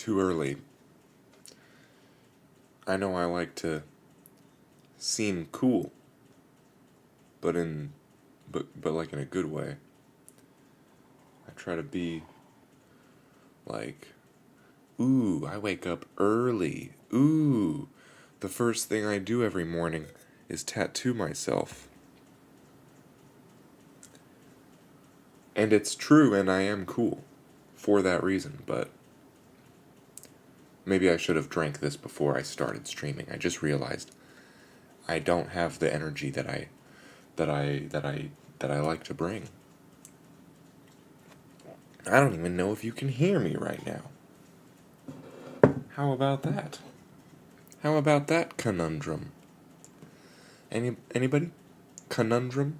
too early. I know I like to seem cool, but like in a good way. I try to be like, ooh, I wake up early. Ooh, the first thing I do every morning is tattoo myself. And it's true, and I am cool for that reason, but maybe I should have drank this before I started streaming. I just realized I don't have the energy that I like to bring. I don't even know if you can hear me right now. How about that? How about that conundrum? Anybody? Conundrum?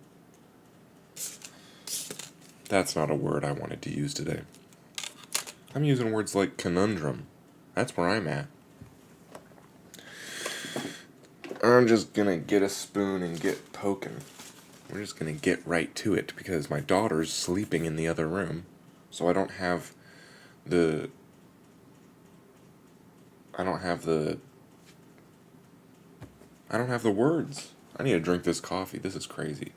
That's not a word I wanted to use today. I'm using words like conundrum. That's where I'm at. I'm just gonna get a spoon and get poking. We're just gonna get right to it because my daughter's sleeping in the other room, so I don't have the words. I need to drink this coffee. This is crazy.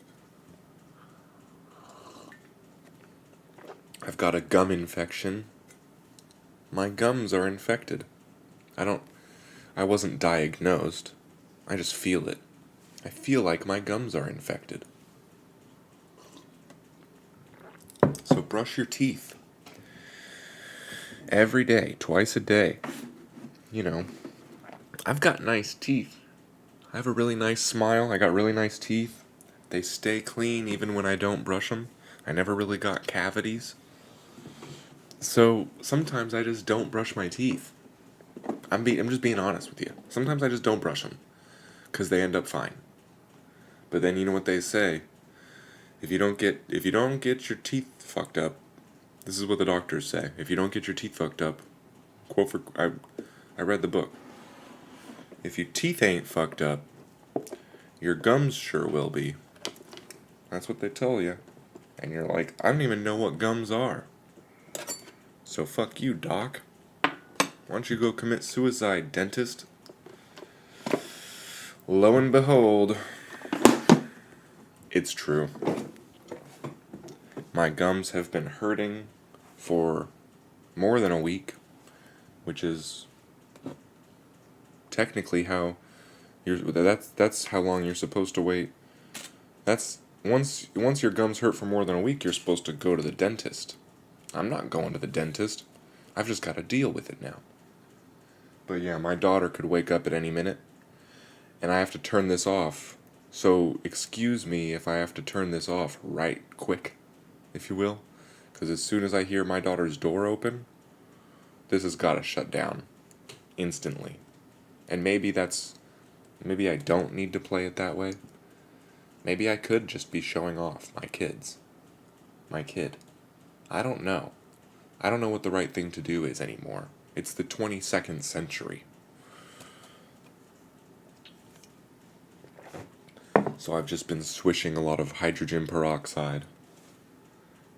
I've got a gum infection. My gums are infected. I wasn't diagnosed. I just feel it. I feel like my gums are infected. So brush your teeth. Every day, twice a day. You know, I've got nice teeth. I have a really nice smile. I got really nice teeth. They stay clean even when I don't brush them. I never really got cavities. So sometimes I just don't brush my teeth. I'm just being honest with you. Sometimes I just don't brush them because they end up fine. But then you know what they say? If you don't get your teeth fucked up, this is what the doctors say. If you don't get your teeth fucked up, I read the book. If your teeth ain't fucked up, your gums sure will be. That's what they tell you. And you're like, I don't even know what gums are. So fuck you, doc. Why don't you go commit suicide, dentist? Lo and behold, it's true. My gums have been hurting for more than a week, which is technically that's how long you're supposed to wait. That's once your gums hurt for more than a week, you're supposed to go to the dentist. I'm not going to the dentist. I've just got to deal with it now. But yeah, my daughter could wake up at any minute, and I have to turn this off. So excuse me if I have to turn this off right quick, if you will. Because as soon as I hear my daughter's door open, this has got to shut down instantly. And maybe I don't need to play it that way. Maybe I could just be showing off my kid. I don't know. I don't know what the right thing to do is anymore. It's the 22nd century. So I've just been swishing a lot of hydrogen peroxide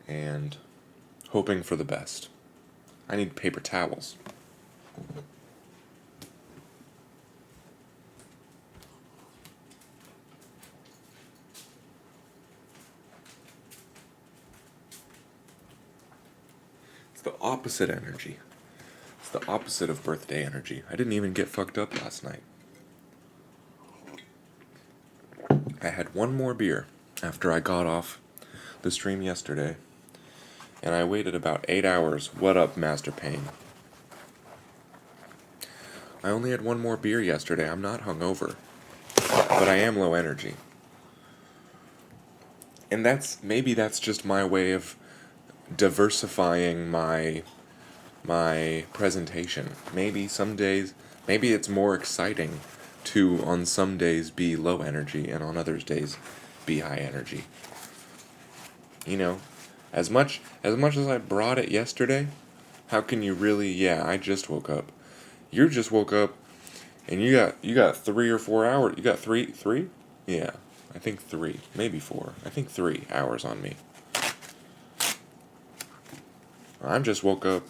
and hoping for the best. I need paper towels. It's the opposite energy. It's the opposite of birthday energy. I didn't even get fucked up last night. I had one more beer after I got off the stream yesterday, and I waited about 8 hours. What up, Master Pain? I only had one more beer yesterday. I'm not hungover, but I am low energy. And maybe that's just my way of diversifying my presentation. Maybe some days, maybe it's more exciting to on some days be low energy and on others days be high energy. You know, as much as I brought it yesterday, how can you really? Yeah, I just woke up. You just woke up, and you got 3 or 4 hours. You got three? Yeah, I think 3, maybe 4. I think 3 hours on me. I just woke up.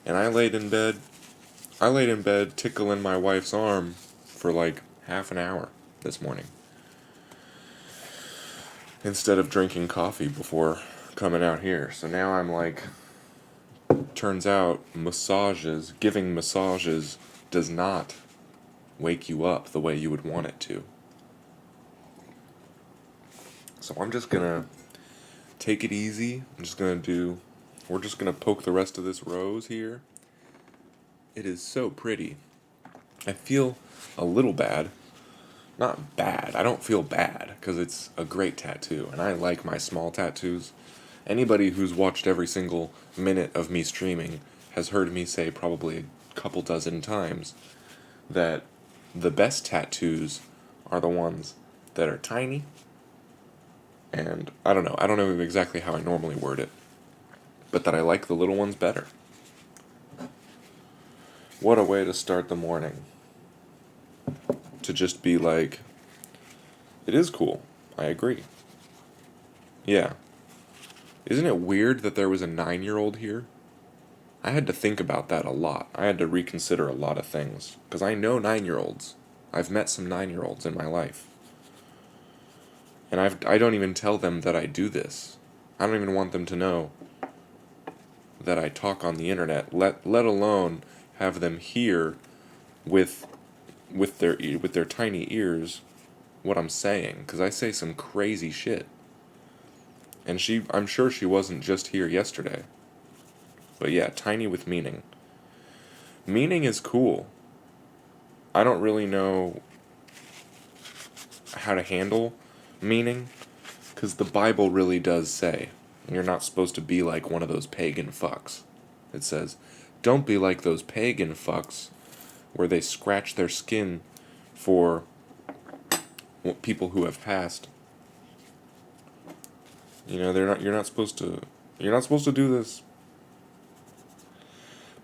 And I laid in bed tickling my wife's arm for like half an hour this morning instead of drinking coffee before coming out here. So now I'm like, turns out giving massages does not wake you up the way you would want it to. So I'm just gonna take it easy. We're just gonna poke the rest of this rose here. It is so pretty. I feel a little bad. Not bad. I don't feel bad because it's a great tattoo and I like my small tattoos. Anybody who's watched every single minute of me streaming has heard me say probably a couple dozen times that the best tattoos are the ones that are tiny. And I don't know exactly how I normally word it, but that I like the little ones better. What a way to start the morning. To just be like, it is cool. I agree. Yeah. Isn't it weird that there was a 9-year-old here? I had to think about that a lot. I had to reconsider a lot of things. Because I know 9-year-olds. I've met some 9-year-olds in my life. And I don't even tell them that I do this. I don't even want them to know that I talk on the internet, let alone have them hear with their tiny ears what I'm saying, because I say some crazy shit. And I'm sure she wasn't just here yesterday. But yeah, tiny with meaning. Meaning is cool. I don't really know how to handle meaning, because the Bible really does say you're not supposed to be like one of those pagan fucks. It says, don't be like those pagan fucks where they scratch their skin for people who have passed. You know, you're not supposed to do this.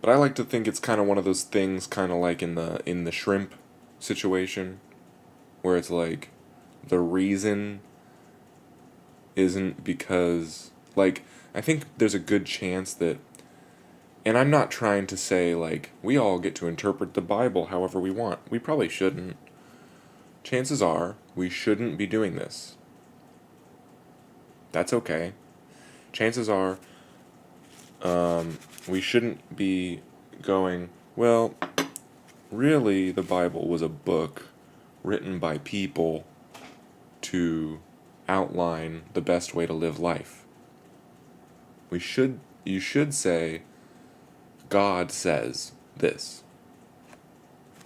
But I like to think it's kind of one of those things, kind of like in the shrimp situation, where it's like the reason isn't because, like, I think there's a good chance that, and I'm not trying to say like we all get to interpret the Bible however we want. We probably shouldn't. Chances are we shouldn't be doing this. That's okay. Chances are we shouldn't be going, well, really the Bible was a book written by people to outline the best way to live life. You should say, God says this.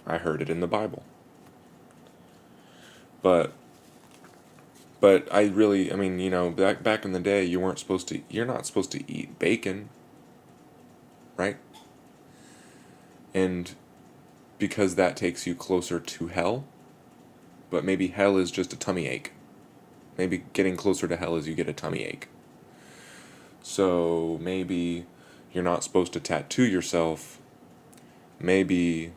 I heard it in the Bible. But I mean, you know, back in the day, you're not supposed to eat bacon, right? And because that takes you closer to hell, but maybe hell is just a tummy ache. Maybe getting closer to hell is you get a tummy ache. So maybe you're not supposed to tattoo yourself. Maybe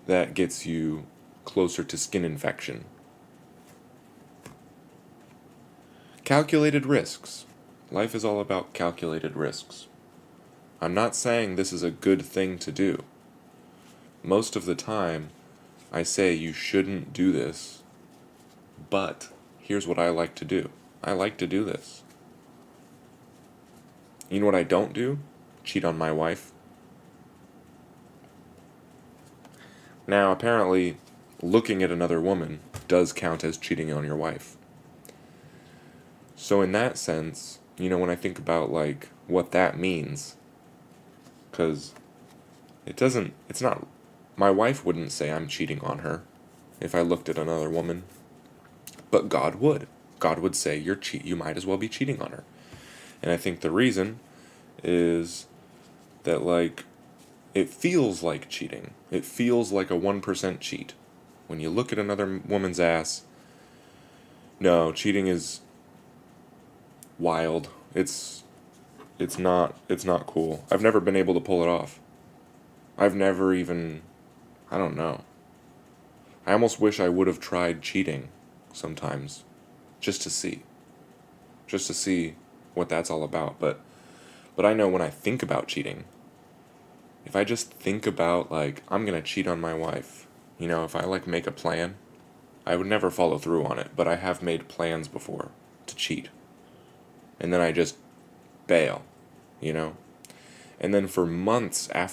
that gets you closer to skin infection. Calculated risks. Life is all about calculated risks. I'm not saying this is a good thing to do. Most of the time, I say you shouldn't do this, but here's what I like to do. I like to do this. You know what I don't do? Cheat on my wife. Now, apparently, looking at another woman does count as cheating on your wife. So in that sense, you know, when I think about, like, what that means, because it's not, my wife wouldn't say I'm cheating on her if I looked at another woman, but God would. God would say you might as well be cheating on her. And I think the reason is that, like, it feels like cheating. It feels like a 1% cheat. When you look at another woman's ass, no, cheating is wild. It's not cool. I've never been able to pull it off. I've never even, I don't know. I almost wish I would have tried cheating sometimes just to see what that's all about, but I know when I think about cheating, if I just think about, like, I'm gonna cheat on my wife, if I, like, make a plan, I would never follow through on it, but I have made plans before to cheat. And then I just bail, you know? And then for months, I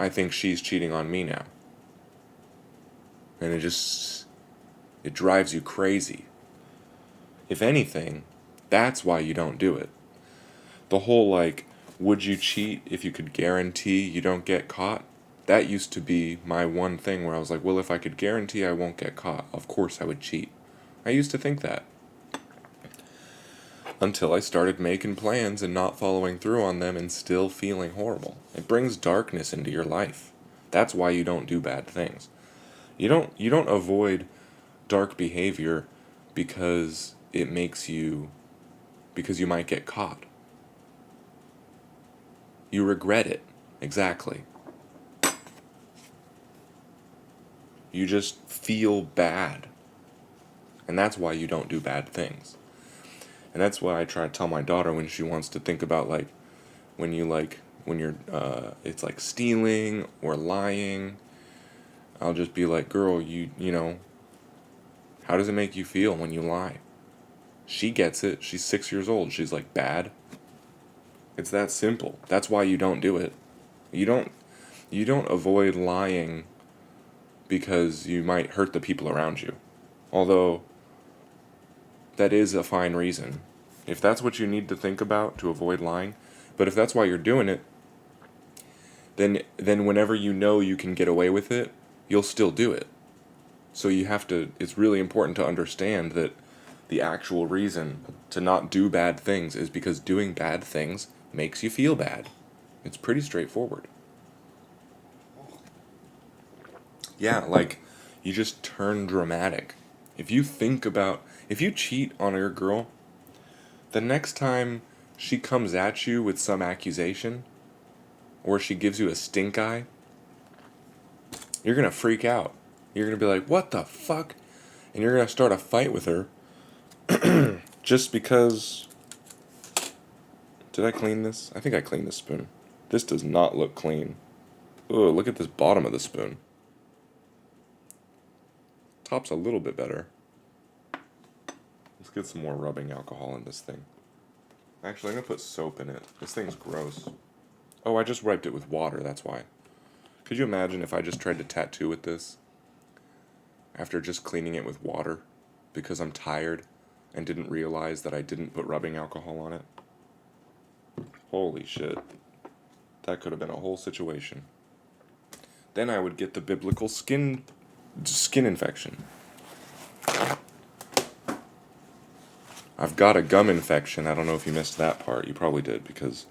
think she's cheating on me now. And it drives you crazy. If anything, that's why you don't do it. The whole, like, would you cheat if you could guarantee you don't get caught? That used to be my one thing where I was like, well, if I could guarantee I won't get caught, of course I would cheat. I used to think that. Until I started making plans and not following through on them and still feeling horrible. It brings darkness into your life. That's why you don't do bad things. You don't avoid dark behavior because because you might get caught. You regret it. Exactly. You just feel bad. And that's why you don't do bad things. And that's why I try to tell my daughter when she wants to think about, like, when you're it's like stealing or lying. I'll just be like, girl, how does it make you feel when you lie? She gets it. She's 6 years old. She's like, bad. It's that simple. That's why you don't do it. You don't avoid lying because you might hurt the people around you. Although that is a fine reason. If that's what you need to think about to avoid lying, but if that's why you're doing it, then whenever you know you can get away with it, you'll still do it. So it's really important to understand that the actual reason to not do bad things is because doing bad things makes you feel bad. It's pretty straightforward. Yeah, like, you just turn dramatic. If you cheat on your girl, the next time she comes at you with some accusation, or she gives you a stink eye, you're gonna freak out. You're gonna be like, what the fuck? And you're gonna start a fight with her just because. Did I clean this? I think I cleaned this spoon. This does not look clean. Ugh, look at this bottom of the spoon. Top's a little bit better. Let's get some more rubbing alcohol in this thing. Actually, I'm gonna put soap in it. This thing's gross. Oh, I just wiped it with water, that's why. Could you imagine if I just tried to tattoo with this after just cleaning it with water because I'm tired and didn't realize that I didn't put rubbing alcohol on it? Holy shit. That could have been a whole situation. Then I would get the biblical skin infection. I've got a gum infection. I don't know if you missed that part. You probably did, because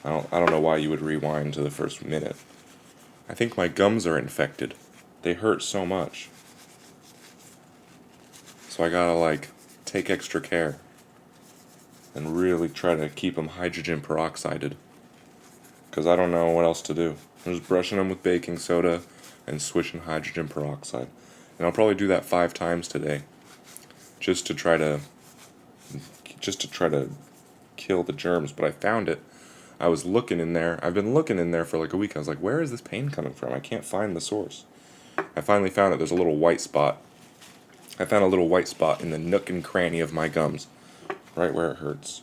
I don't know why you would rewind to the first minute. I think my gums are infected. They hurt so much. So I gotta, like, take extra care and really try to keep them hydrogen peroxided, because I don't know what else to do. I'm just brushing them with baking soda and swishing hydrogen peroxide. And I'll probably do that 5 times today, just to try to kill the germs. But I found it. I was looking in there. I've been looking in there for like a week. I was like, where is this pain coming from? I can't find the source. I finally found it. There's a little white spot. I found a little white spot in the nook and cranny of my gums, right where it hurts.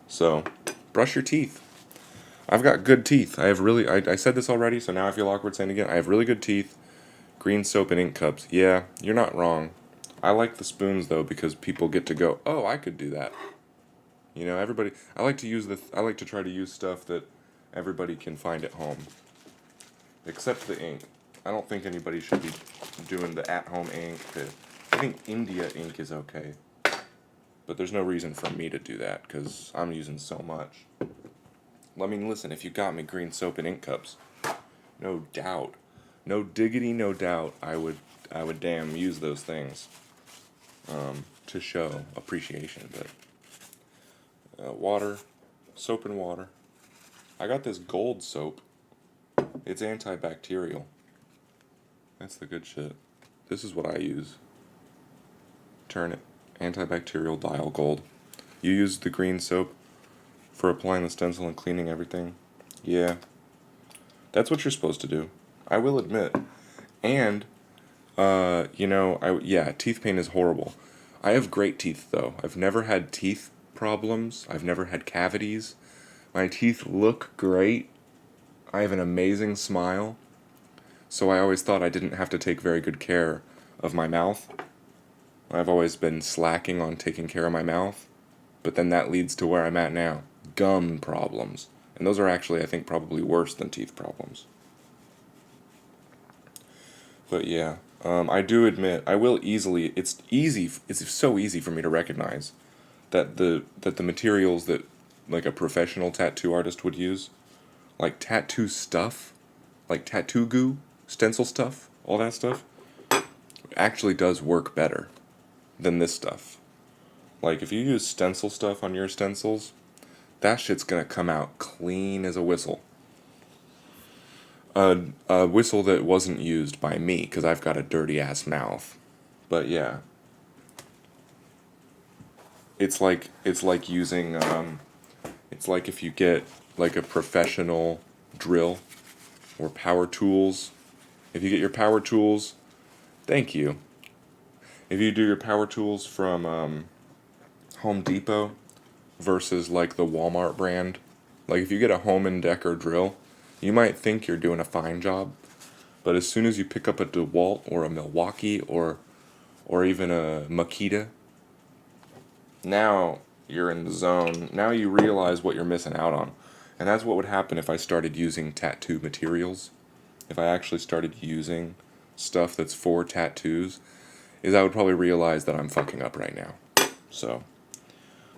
So, brush your teeth. I've got good teeth. I said this already, so now I feel awkward saying it again. I have really good teeth. Green soap and ink cups. Yeah, you're not wrong. I like the spoons, though, because people get to go, oh, I could do that. Everybody. I like to try to use stuff that everybody can find at home, except the ink. I don't think anybody should be doing the at-home ink. I think India ink is okay, but there's no reason for me to do that because I'm using so much. I mean, listen, if you got me green soap and ink cups, no doubt, no diggity, no doubt, I would damn use those things to show appreciation. But water, soap and water. I got this gold soap. It's antibacterial. That's the good shit. This is what I use. Turn it. Antibacterial Dial Gold. You use the green soap for applying the stencil and cleaning everything. Yeah, that's what you're supposed to do. I will admit. And, yeah, teeth pain is horrible. I have great teeth, though. I've never had teeth problems. I've never had cavities. My teeth look great. I have an amazing smile. So I always thought I didn't have to take very good care of my mouth. I've always been slacking on taking care of my mouth. But then that leads to where I'm at now. Gum problems. And those are actually, I think, probably worse than teeth problems. But yeah, I do admit, I will easily, it's so easy for me to recognize that the materials that like a professional tattoo artist would use, like tattoo stuff, like tattoo goo, stencil stuff, all that stuff, actually does work better than this stuff. Like if you use stencil stuff on your stencils, that shit's gonna come out clean as a whistle. A whistle that wasn't used by me, because I've got a dirty ass mouth. But yeah. It's like using, it's like if you get like a professional drill or power tools. If you get your power tools, thank you. If you do your power tools from Home Depot versus like the Walmart brand, like if you get a Home & Decker drill, you might think you're doing a fine job, but as soon as you pick up a DeWalt or a Milwaukee or even a Makita, now you're in the zone. Now you realize what you're missing out on. And that's what would happen if I started using tattoo materials. If I actually started using stuff that's for tattoos, is I would probably realize that I'm fucking up right now. So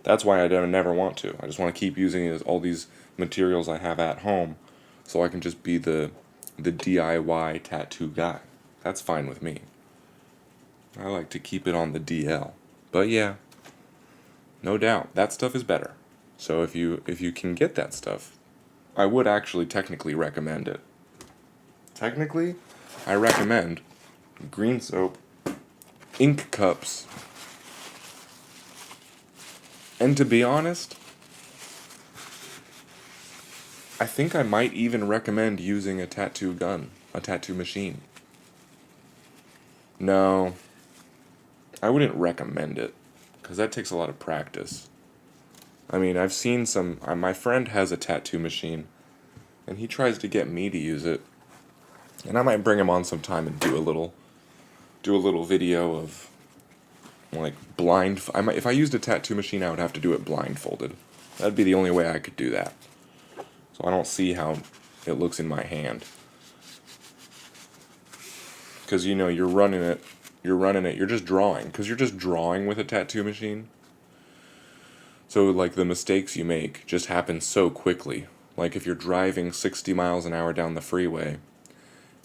that's why I never want to. I just want to keep using all these materials I have at home, so I can just be the DIY tattoo guy. That's fine with me. I like to keep it on the DL. But yeah, no doubt, that stuff is better. So if you can get that stuff, I would actually technically recommend it. Technically, I recommend green soap, ink cups, and to be honest, I think I might even recommend using a tattoo gun, a tattoo machine. No, I wouldn't recommend it, because that takes a lot of practice. I mean, I've seen my friend has a tattoo machine, and he tries to get me to use it, and I might bring him on sometime and do a little video of, like, if I used a tattoo machine, I would have to do it blindfolded. That'd be the only way I could do that. So I don't see how it looks in my hand. Because, you're running it, you're just drawing. Because you're just drawing with a tattoo machine. So, like, the mistakes you make just happen so quickly. Like, if you're driving 60 miles an hour down the freeway,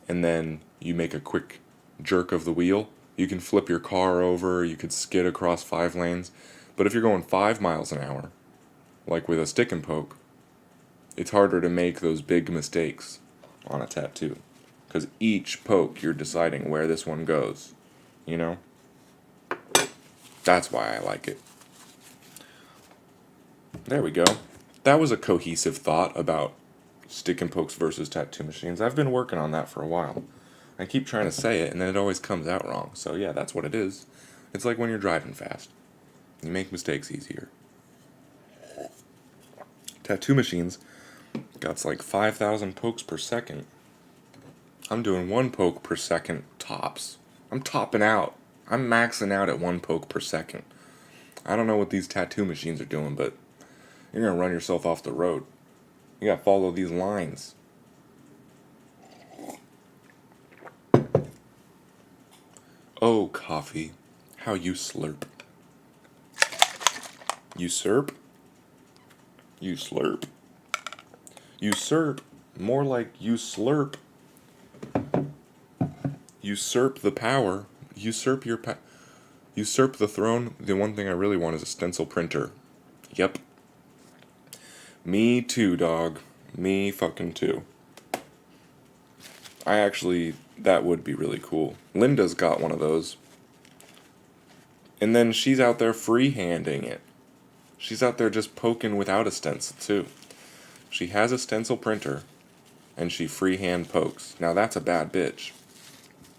and then you make a quick jerk of the wheel, you can flip your car over, you could skid across 5 lanes. But if you're going 5 miles an hour, like with a stick and poke, it's harder to make those big mistakes on a tattoo. Because each poke, you're deciding where this one goes. That's why I like it. There we go. That was a cohesive thought about stick and pokes versus tattoo machines. I've been working on that for a while. I keep trying to say it, and then it always comes out wrong. So yeah, that's what it is. It's like when you're driving fast. You make mistakes easier. Tattoo machines got like 5,000 pokes per second. I'm doing 1 poke per second tops. I'm topping out. I'm maxing out at 1 poke per second. I don't know what these tattoo machines are doing, but you're going to run yourself off the road. You got to follow these lines. Oh, coffee, how you slurp. You slurp? You slurp. You slurp, more like you slurp. Usurp the power. Usurp the throne. The one thing I really want is a stencil printer. Yep. Me too, dog. Me fucking too. That would be really cool. Linda's got one of those. And then she's out there freehanding it. She's out there just poking without a stencil, too. She has a stencil printer, and she freehand pokes. Now that's a bad bitch.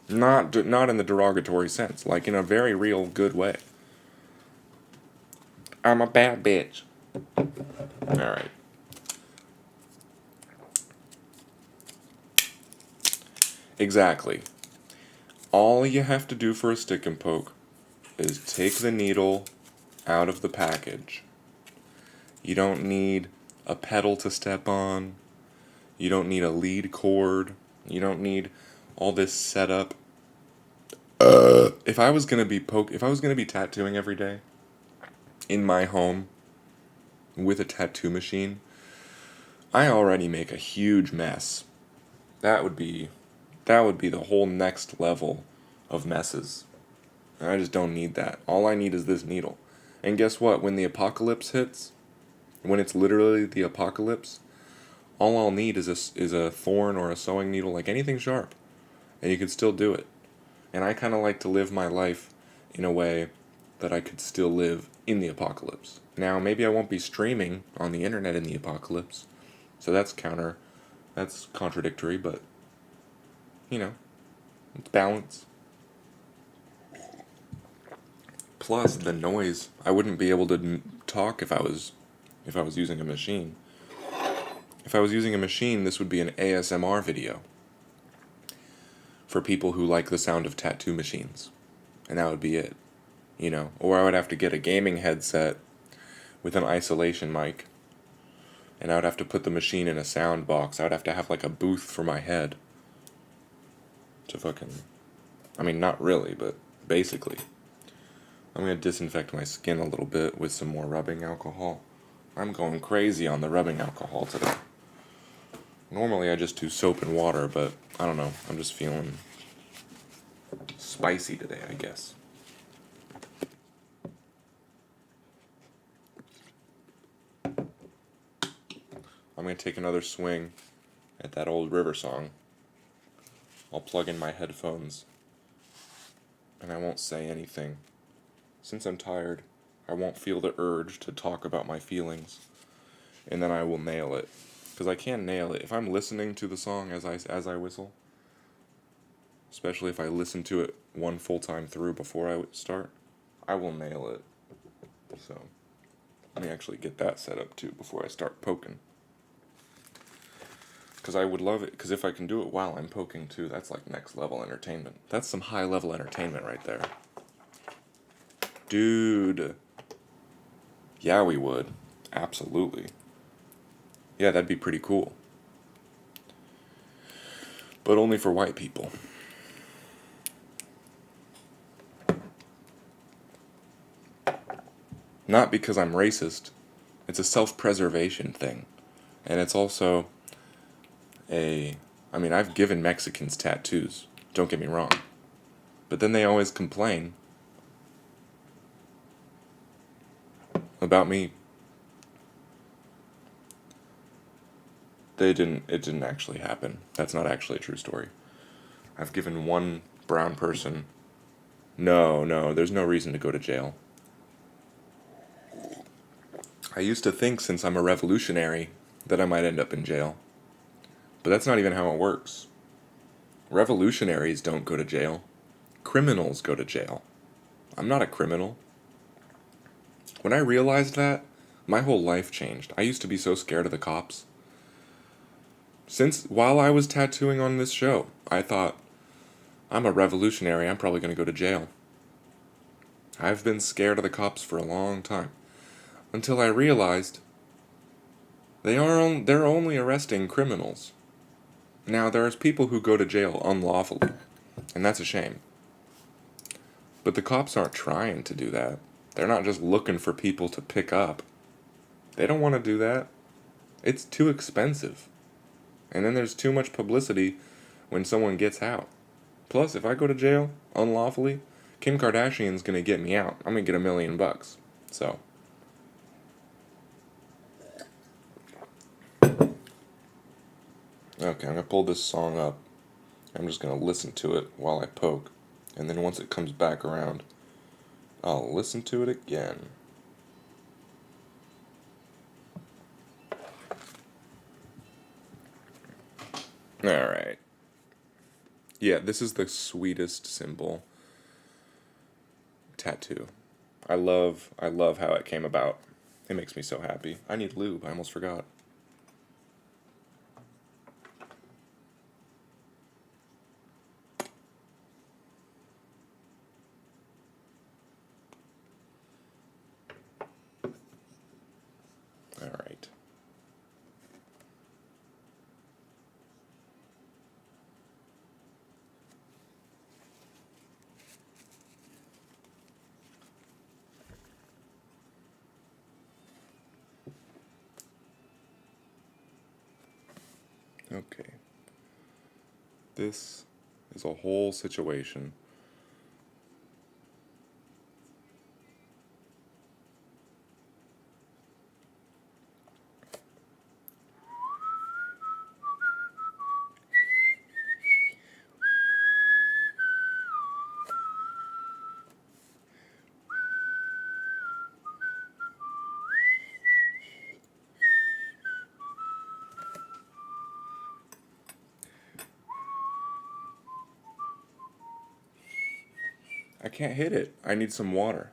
Not in the derogatory sense, like in a very real good way. I'm a bad bitch. Alright. Exactly. All you have to do for a stick and poke is take the needle out of the package. You don't need a pedal to step on. You don't need a lead cord. You don't need all this setup. If I was gonna be tattooing every day in my home with a tattoo machine, I already make a huge mess. That would be the whole next level of messes. And I just don't need that. All I need is this needle. And guess what? When the apocalypse hits, when it's literally the apocalypse, all I'll need is a thorn or a sewing needle, like anything sharp, and you could still do it. And I kind of like to live my life in a way that I could still live in the apocalypse. Now, maybe I won't be streaming on the internet in the apocalypse, so that's contradictory, but, you know, it's balance. Plus, the noise, I wouldn't be able to talk if I was using a machine. If I was using a machine, this would be an ASMR video for people who like the sound of tattoo machines. And that would be it, you know. Or I would have to get a gaming headset with an isolation mic. And I would have to put the machine in a sound box. I would have to have like a booth for my head. To fucking... I mean, not really, but basically. I'm going to disinfect my skin a little bit with some more rubbing alcohol. I'm going crazy on the rubbing alcohol today. Normally I just do soap and water, but I don't know. I'm just feeling spicy today, I guess. I'm going to take another swing at that old river song. I'll plug in my headphones, and I won't say anything. Since I'm tired, I won't feel the urge to talk about my feelings, and then I will nail it. Because I can nail it. If I'm listening to the song as I whistle, especially if I listen to it one full time through before I start, I will nail it. So, let me actually get that set up too before I start poking. Because I would love it, because if I can do it while I'm poking too, that's like next level entertainment. That's some high level entertainment right there. Dude. Yeah, we would. Absolutely. Yeah, that'd be pretty cool. But only for white people. Not because I'm racist. It's a self-preservation thing. And it's also I mean, I've given Mexicans tattoos. Don't get me wrong. But then they always complain about me. It didn't actually happen. That's not actually a true story. I've given one brown person... No, there's no reason to go to jail. I used to think since I'm a revolutionary that I might end up in jail. But that's not even how it works. Revolutionaries don't go to jail. Criminals go to jail. I'm not a criminal. When I realized that, my whole life changed. I used to be so scared of the cops. While I was tattooing on this show, I thought, I'm a revolutionary, I'm probably going to go to jail. I've been scared of the cops for a long time. Until I realized they're only arresting criminals. Now, there's people who go to jail unlawfully, and that's a shame. But the cops aren't trying to do that. They're not just looking for people to pick up. They don't want to do that. It's too expensive. And then there's too much publicity when someone gets out. Plus, if I go to jail unlawfully, Kim Kardashian's gonna get me out. I'm gonna get $1 million. So. Okay, I'm gonna pull this song up. I'm just gonna listen to it while I poke. And then once it comes back around, I'll listen to it again. Alright. Yeah, this is the sweetest symbol tattoo. I love how it came about. It makes me so happy. I need lube, I almost forgot. Alright. Okay. This is a whole situation. I can't hit it. I need some water.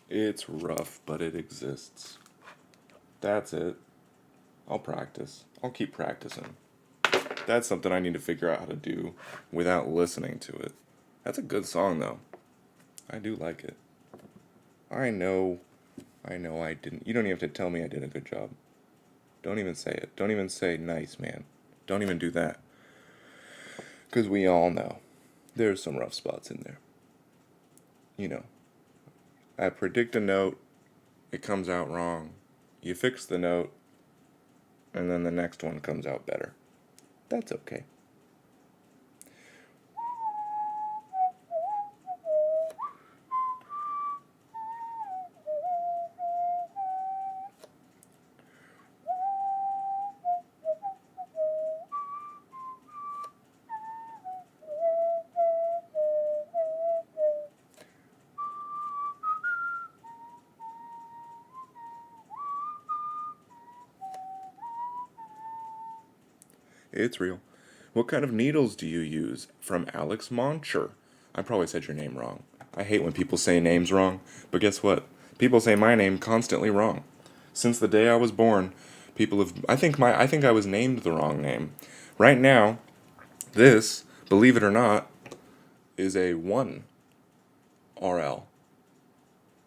It's rough, but it exists. That's it. I'll practice. I'll keep practicing. That's something I need to figure out how to do without listening to it. That's a good song, though. I do like it. I know. I know I didn't. You don't even have to tell me I did a good job. Don't even say it. Don't even say nice, man. Don't even do that. Because we all know there's some rough spots in there. You know, I predict a note, it comes out wrong. You fix the note, and then the next one comes out better. That's okay. It's real. What kind of needles do you use? From Alex Moncher. I probably said your name wrong. I hate when people say names wrong, but guess what? People say my name constantly wrong. Since the day I was born, People have. I think I was named the wrong name. Right now, this, believe it or not, is a 1 RL,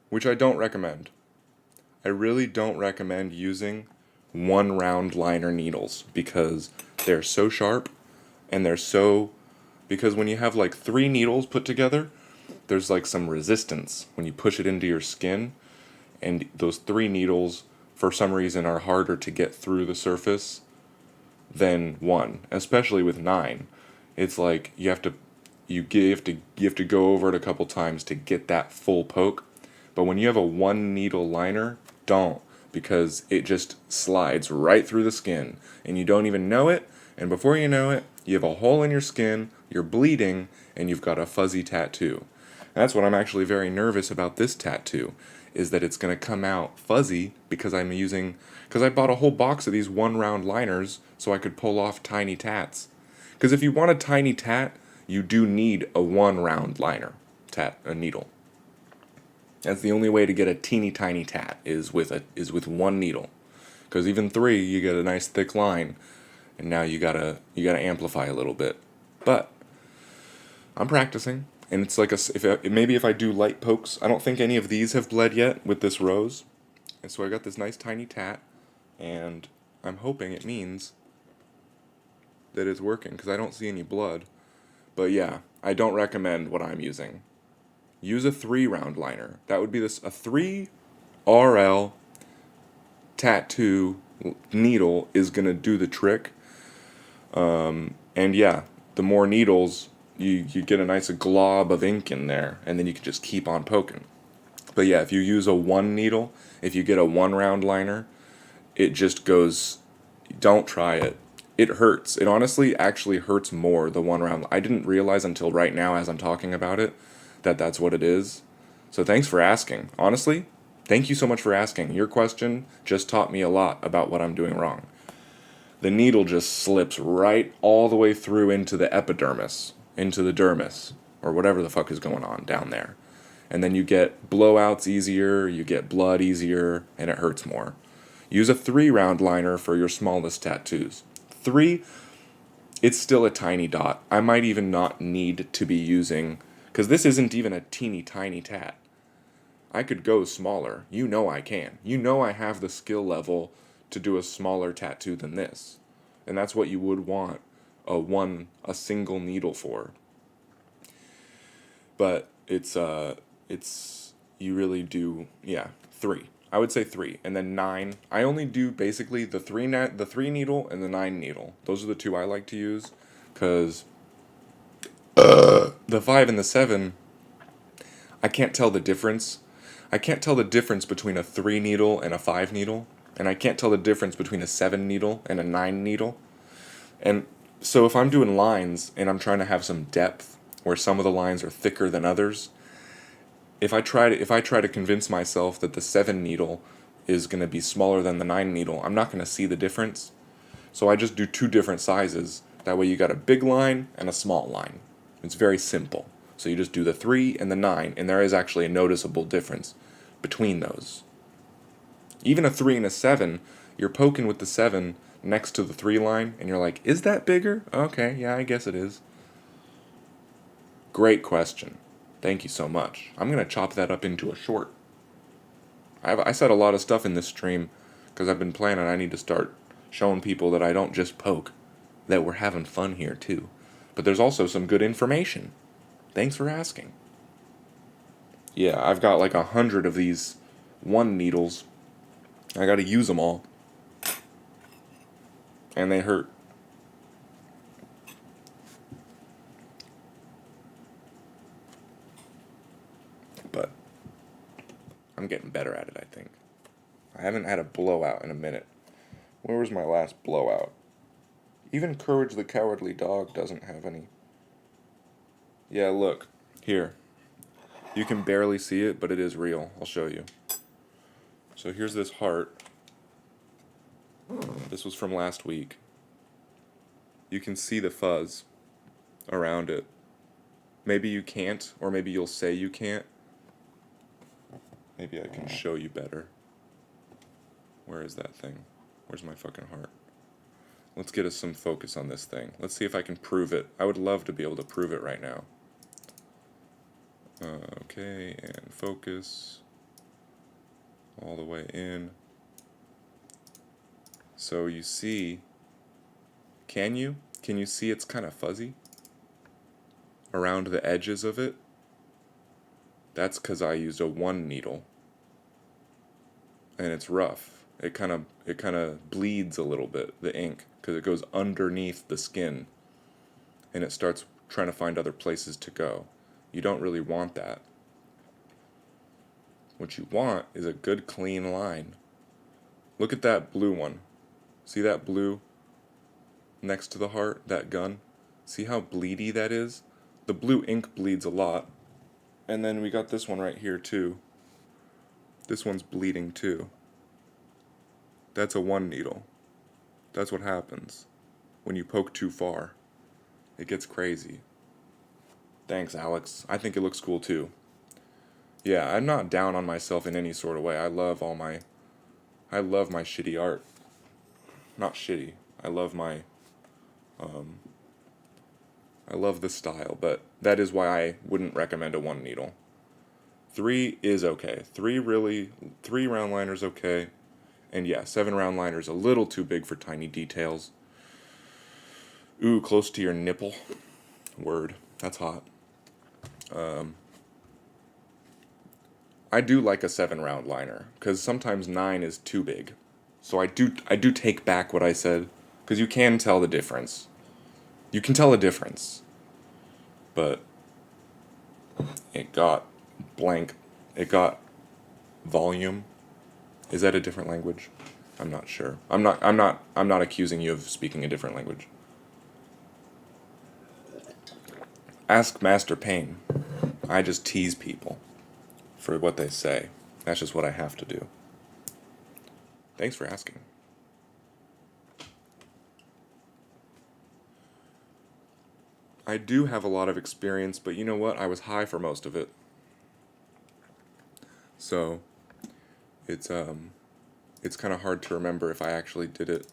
which I don't recommend. I really don't recommend using 1 round liner needles because they're so sharp and they're so. Because when you have like 3 needles put together, there's like some resistance when you push it into your skin, and those 3 needles, for some reason, are harder to get through the surface than 1, especially with 9. It's like you have to go over it a couple times to get that full poke. But when you have a 1 needle liner, don't, because it just slides right through the skin and you don't even know it, and before you know it, you have a hole in your skin, you're bleeding, and you've got a fuzzy tattoo. And that's what I'm actually very nervous about this tattoo, is that it's going to come out fuzzy because because I bought a whole box of these 1 round liners so I could pull off tiny tats. Because if you want a tiny tat, you do need a 1 round liner, a needle. That's the only way to get a teeny tiny tat is with 1 needle. Because even 3, you get a nice thick line, and now you gotta amplify a little bit. But I'm practicing, and it's like maybe if I do light pokes, I don't think any of these have bled yet with this rose, and so I got this nice tiny tat, and I'm hoping it means that it's working because I don't see any blood. But yeah, I don't recommend what I'm using. Use a 3 round liner. That would be a 3 RL tattoo needle is gonna do the trick. And yeah, the more needles, you get a nice glob of ink in there, and then you can just keep on poking. But yeah, if you use a 1 needle, if you get a 1 round liner, it just goes. Don't try it. It hurts. It honestly actually hurts more the 1 round. I didn't realize until right now as I'm talking about it that that's what it is. So thanks for asking. Honestly, thank you so much for asking. Your question just taught me a lot about what I'm doing wrong. The needle just slips right all the way through into the epidermis, into the dermis, or whatever the fuck is going on down there. And then you get blowouts easier, you get blood easier, and it hurts more. Use a 3 round liner for your smallest tattoos. 3, it's still a tiny dot. I might even not need to be using, because this isn't even a teeny tiny tat. I could go smaller. You know I can. You know I have the skill level to do a smaller tattoo than this. And that's what you would want a single needle for. But you really do, yeah, 3. I would say 3, and then 9. I only do basically the 3 needle and the 9 needle. Those are the 2 I like to use, cuz the 5 and the 7, I can't tell the difference. I can't tell the difference between a 3 needle and a 5 needle, and I can't tell the difference between a 7 needle and a 9 needle. And so if I'm doing lines and I'm trying to have some depth where some of the lines are thicker than others, if I try to convince myself that the 7 needle is going to be smaller than the 9 needle, I'm not going to see the difference. So I just do 2 different sizes. That way you got a big line and a small line. It's very simple. So you just do the 3 and the 9, and there is actually a noticeable difference between those. Even a 3 and a 7, you're poking with the 7 next to the 3 line, and you're like, is that bigger? Okay, yeah, I guess it is. Great question. Thank you so much. I'm going to chop that up into a short. I said a lot of stuff in this stream because I've been planning. I need to start showing people that I don't just poke, that we're having fun here too. But there's also some good information. Thanks for asking. Yeah, I've got like 100 of these 1 needles. I got to use them all. And they hurt. But I'm getting better at it, I think. I haven't had a blowout in a minute. Where was my last blowout? Even Courage the Cowardly Dog doesn't have any. Yeah, look. Here. You can barely see it, but it is real. I'll show you. So here's this heart. This was from last week. You can see the fuzz around it. Maybe you can't, or maybe you'll say you can't. Maybe I can show you better. Where is that thing? Where's my fucking heart? Let's get us some focus on this thing. Let's see if I can prove it. I would love to be able to prove it right now. Okay, and focus. All the way in. So you see, can you see it's kind of fuzzy? Around the edges of it? That's because I used a 1 needle. And it's rough. It kind of bleeds a little bit, the ink, because it goes underneath the skin. And it starts trying to find other places to go. You don't really want that. What you want is a good clean line. Look at that blue one. See that blue next to the heart, that gun? See how bleedy that is? The blue ink bleeds a lot. And then we got this one right here too. This one's bleeding too. That's a 1 needle. That's what happens when you poke too far. It gets crazy. Thanks, Alex. I think it looks cool too. Yeah, I'm not down on myself in any sort of way. I love my shitty art. Not shitty. I love the style, but that is why I wouldn't recommend a 1 needle. 3 is okay. 3 round liner's okay. And yeah, 7 round liner's a little too big for tiny details. Ooh, close to your nipple. Word. That's hot. I do like a 7 round liner, because sometimes 9 is too big. So I do take back what I said, because you can tell the difference. You can tell a difference. But it got blank. It got volume. Is that a different language? I'm not sure. I'm not accusing you of speaking a different language. Ask Master Payne. I just tease people for what they say. That's just what I have to do. Thanks for asking. I do have a lot of experience, but you know what? I was high for most of it. So, it's kind of hard to remember if I actually did it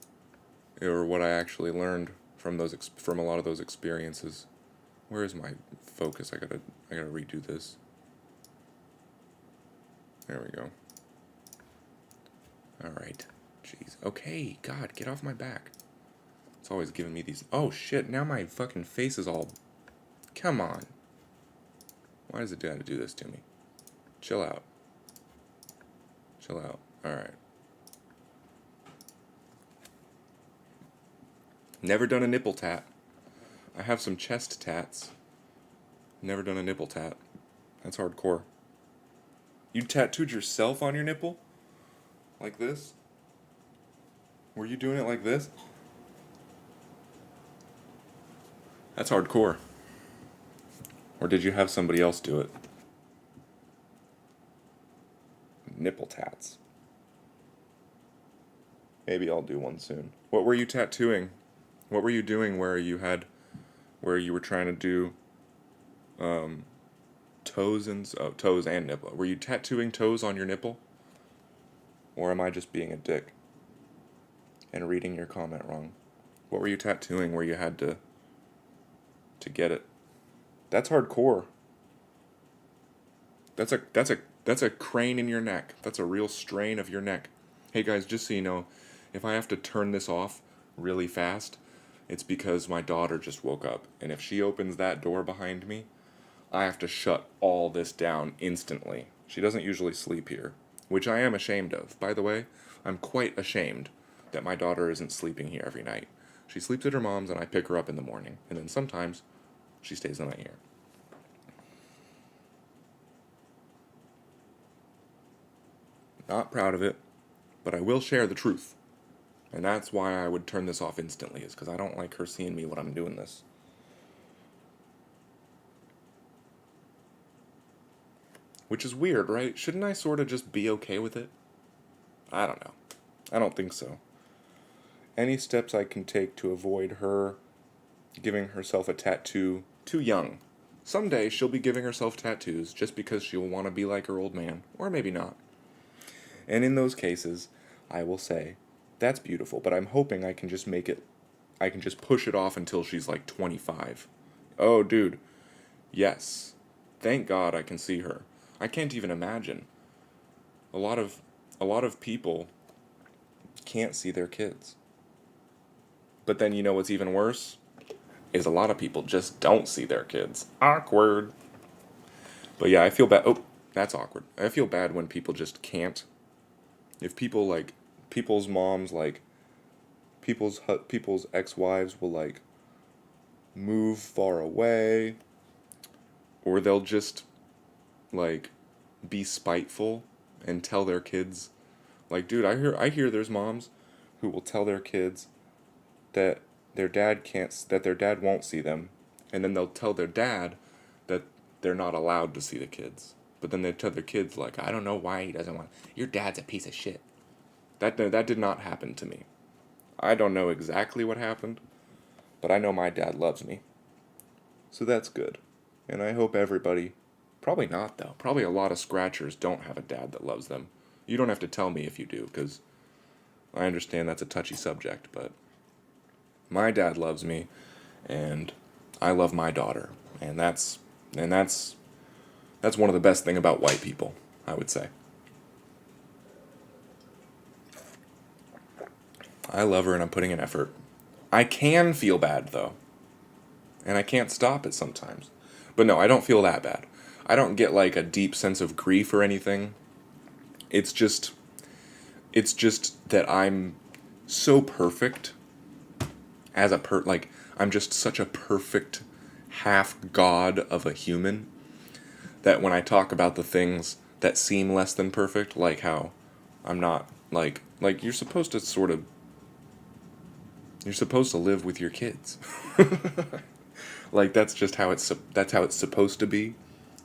or what I actually learned from a lot of those experiences. Where is my focus? I gotta redo this. There we go. Alright. Jeez. Okay, God, get off my back. It's always giving me these... Oh, shit, now my fucking face is all... Come on. Why does it have to do this to me? Chill out. Chill out. Alright. Never done a nipple tat. I have some chest tats. Never done a nipple tat. That's hardcore. You tattooed yourself on your nipple? Like this? Were you doing it like this? That's hardcore. Or did you have somebody else do it? Nipple tats. Maybe I'll do one soon. What were you tattooing? What were you doing where you were trying to do toes and nipple? Were you tattooing toes on your nipple? Or am I just being a dick and reading your comment wrong? What were you tattooing where you had to get it? That's hardcore. That's a crane in your neck. That's a real strain of your neck. Hey guys, just so you know, if I have to turn this off really fast, it's because my daughter just woke up, and if she opens that door behind me, I have to shut all this down instantly. She doesn't usually sleep here, which I am ashamed of. By the way, I'm quite ashamed that my daughter isn't sleeping here every night. She sleeps at her mom's, and I pick her up in the morning, and then sometimes she stays the night here. Not proud of it, but I will share the truth. And that's why I would turn this off instantly, is because I don't like her seeing me when I'm doing this. Which is weird, right? Shouldn't I sort of just be okay with it? I don't know. I don't think so. Any steps I can take to avoid her giving herself a tattoo too young. Someday she'll be giving herself tattoos just because she'll want to be like her old man, or maybe not. And in those cases, I will say, That's beautiful, but I'm hoping I can just make it, I can just push it off until she's like 25. Oh, dude, yes. Thank God I can see her. I can't even imagine. A lot of a lot of people can't see their kids. But then you know what's even worse? Is a lot of people just don't see their kids. Awkward. But yeah, I feel bad. Oh, that's awkward. I feel bad when people just can't. If people like people's moms like people's ex-wives will like move far away, or they'll just like be spiteful and tell their kids like, dude, I hear there's moms who will tell their kids that their dad won't see them, and then they'll tell their dad that they're not allowed to see the kids. But then they tell their kids like, I don't know why he doesn't want. Your dad's a piece of shit. That did not happen to me. I don't know exactly what happened, but I know my dad loves me. So that's good. And I hope everybody, probably not though. Probably a lot of scratchers don't have a dad that loves them. You don't have to tell me if you do, because I understand that's a touchy subject, but my dad loves me, and I love my daughter, and that's one of the best thing about white people, I would say. I love her and I'm putting in effort. I can feel bad though, and I can't stop it sometimes. But no, I don't feel that bad. I don't get like a deep sense of grief or anything. It's just it's just that I'm so perfect as a like I'm just such a perfect half god of a human that when I talk about the things that seem less than perfect, like how I'm not like you're supposed to live with your kids. Like that's how it's supposed to be.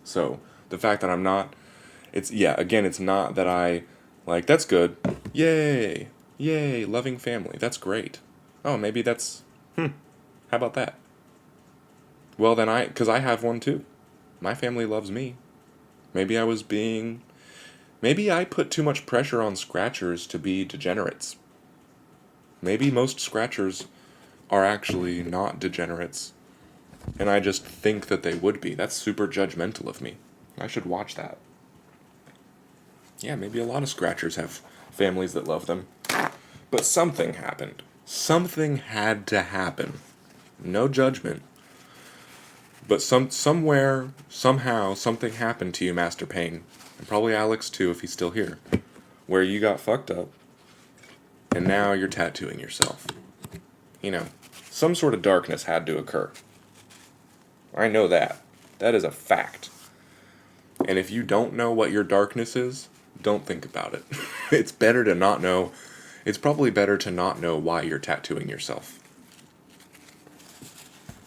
So, the fact that I'm not, it's yeah, again, it's not that I like that's good. Yay. Yay, loving family. That's great. Oh, maybe that's how about that? Well, then cuz I have one too. My family loves me. Maybe I was being maybe I put too much pressure on scratchers to be degenerates. Maybe most scratchers are actually not degenerates, and I just think that they would be. That's super judgmental of me. I should watch that. Yeah, maybe a lot of scratchers have families that love them. But something happened. Something had to happen. No judgment. But somewhere, somehow, something happened to you, Master Payne. And probably Alex too, if he's still here. Where you got fucked up, and now you're tattooing yourself. You know, some sort of darkness had to occur. I know that. That is a fact. And if you don't know what your darkness is, don't think about it. It's better to not know. It's probably better to not know why you're tattooing yourself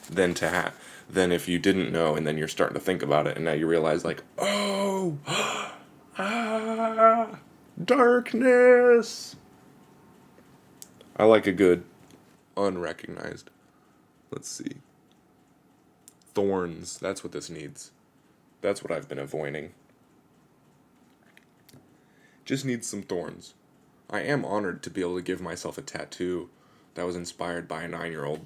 than to than if you didn't know and then you're starting to think about it and now you realize like, oh, ah, darkness. I like a good unrecognized. Let's see. Thorns. That's what this needs. That's what I've been avoiding. Just needs some thorns. I am honored to be able to give myself a tattoo that was inspired by a 9-year-old.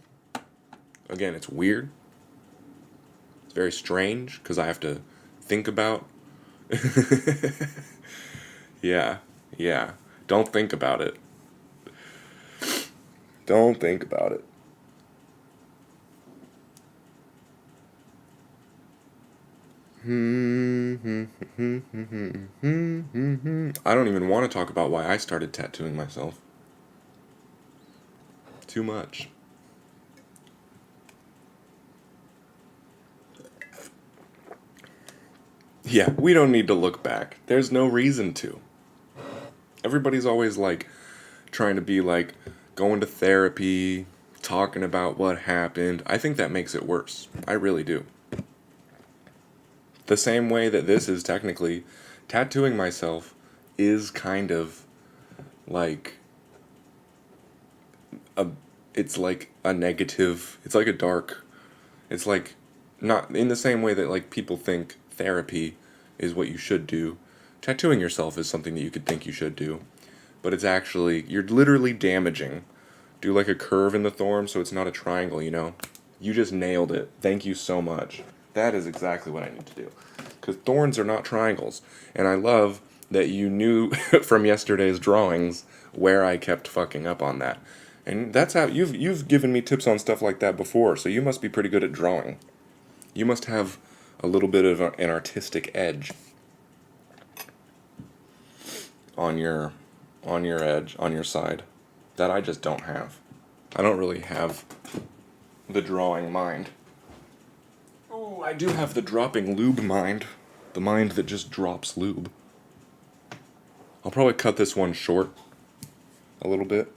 Again, it's weird. It's very strange because I have to think about. Yeah, yeah. Don't think about it. Don't think about it. I don't even want to talk about why I started tattooing myself. Too much. Yeah, we don't need to look back. There's no reason to. Everybody's always like trying to be like going to therapy, talking about what happened. I think that makes it worse. I really do. The same way that this is technically tattooing myself is kind of like a it's like a negative, it's like a dark, it's like not in the same way that like people think therapy is what you should do. Tattooing yourself is something that you could think you should do. but it's actually, you're literally damaging. Do like a curve in the thorn so it's not a triangle, you know? You just nailed it. Thank you so much. That is exactly what I need to do. Because thorns are not triangles. And I love that you knew from yesterday's drawings where I kept fucking up on that. And that's how you've given me tips on stuff like that before, so you must be pretty good at drawing. You must have a little bit of an artistic edge on your edge, on your side, that I just don't have. I don't really have the drawing mind. Oh, I do have the dropping lube mind. The mind that just drops lube. I'll probably cut this one short a little bit.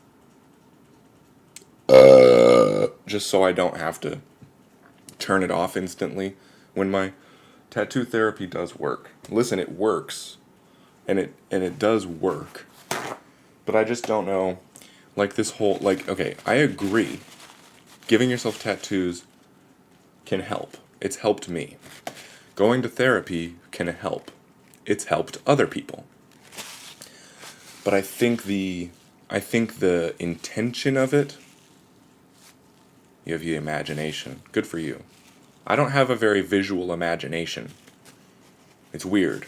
Just so I don't have to turn it off instantly when my tattoo therapy does work. Listen, it works. And it does work. But I just don't know, like this whole, like, okay, I agree. Giving yourself tattoos can help. It's helped me. Going to therapy can help. It's helped other people. But I think the intention of it, you have the imagination. Good for you. I don't have a very visual imagination. It's weird.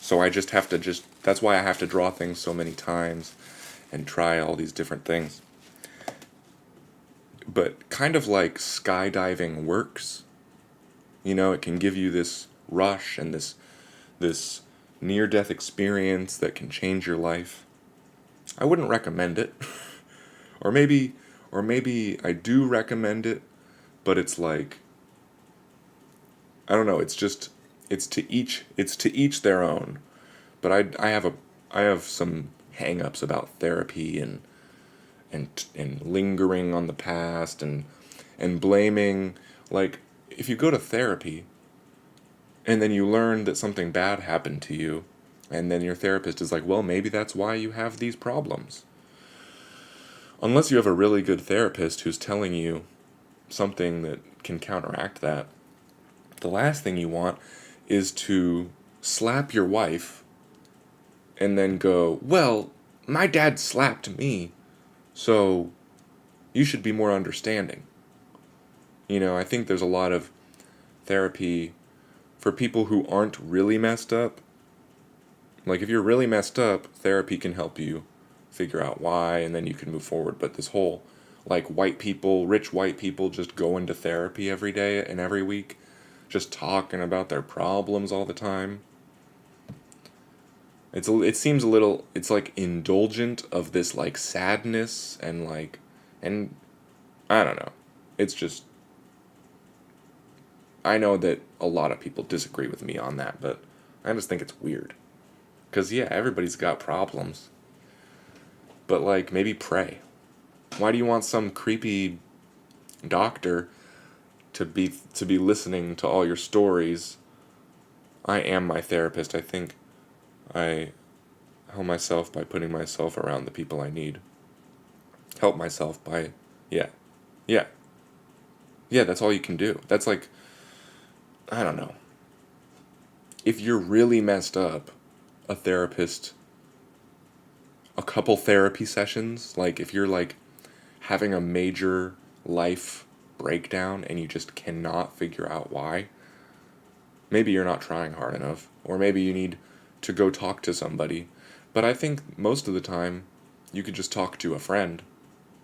So I just have to that's why I have to draw things so many times and try all these different things. But kind of like skydiving works. You know, it can give you this rush and this near-death experience that can change your life. I wouldn't recommend it. or maybe I do recommend it, but it's like, I don't know, it's to each their own. But I have some hang-ups about therapy and lingering on the past and blaming. Like, if you go to therapy and then you learn that something bad happened to you, and then your therapist is like, well, maybe that's why you have these problems. Unless you have a really good therapist who's telling you something that can counteract that, the last thing you want is to slap your wife and then go, well, my dad slapped me, so you should be more understanding. You know, I think there's a lot of therapy for people who aren't really messed up. Like, if you're really messed up, therapy can help you figure out why, and then you can move forward. But this whole, like, rich white people just going to therapy every day and every week, just talking about their problems all the time. It seems a little, it's like indulgent of this, like, sadness and I don't know. It's just, I know that a lot of people disagree with me on that, but I just think it's weird. Because, yeah, everybody's got problems. But, like, maybe pray. Why do you want some creepy doctor to be listening to all your stories? I am my therapist. I think I help myself by putting myself around the people I need. Help myself by, yeah. Yeah. Yeah, that's all you can do. That's like, I don't know. If you're really messed up, a couple therapy sessions, like if you're like having a major life breakdown and you just cannot figure out why, maybe you're not trying hard enough, or maybe you need to go talk to somebody. But I think most of the time you could just talk to a friend.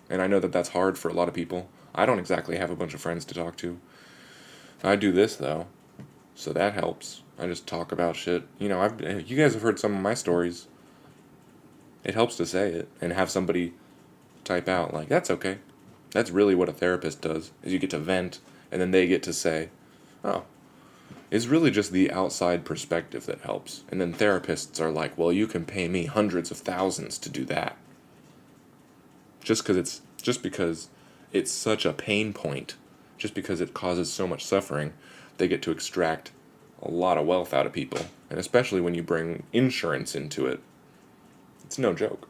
And I know that that's hard for a lot of people. I don't exactly have a bunch of friends to talk to. I do this though, so that helps. I just talk about shit. You know, you guys have heard some of my stories. It helps to say it and have somebody type out, like, that's okay. That's really what a therapist does, is you get to vent, and then they get to say, oh. It's really just the outside perspective that helps. And then therapists are like, well, you can pay me hundreds of thousands to do that. Just because it's such a pain point, just because it causes so much suffering, they get to extract a lot of wealth out of people. And especially when you bring insurance into it, it's no joke.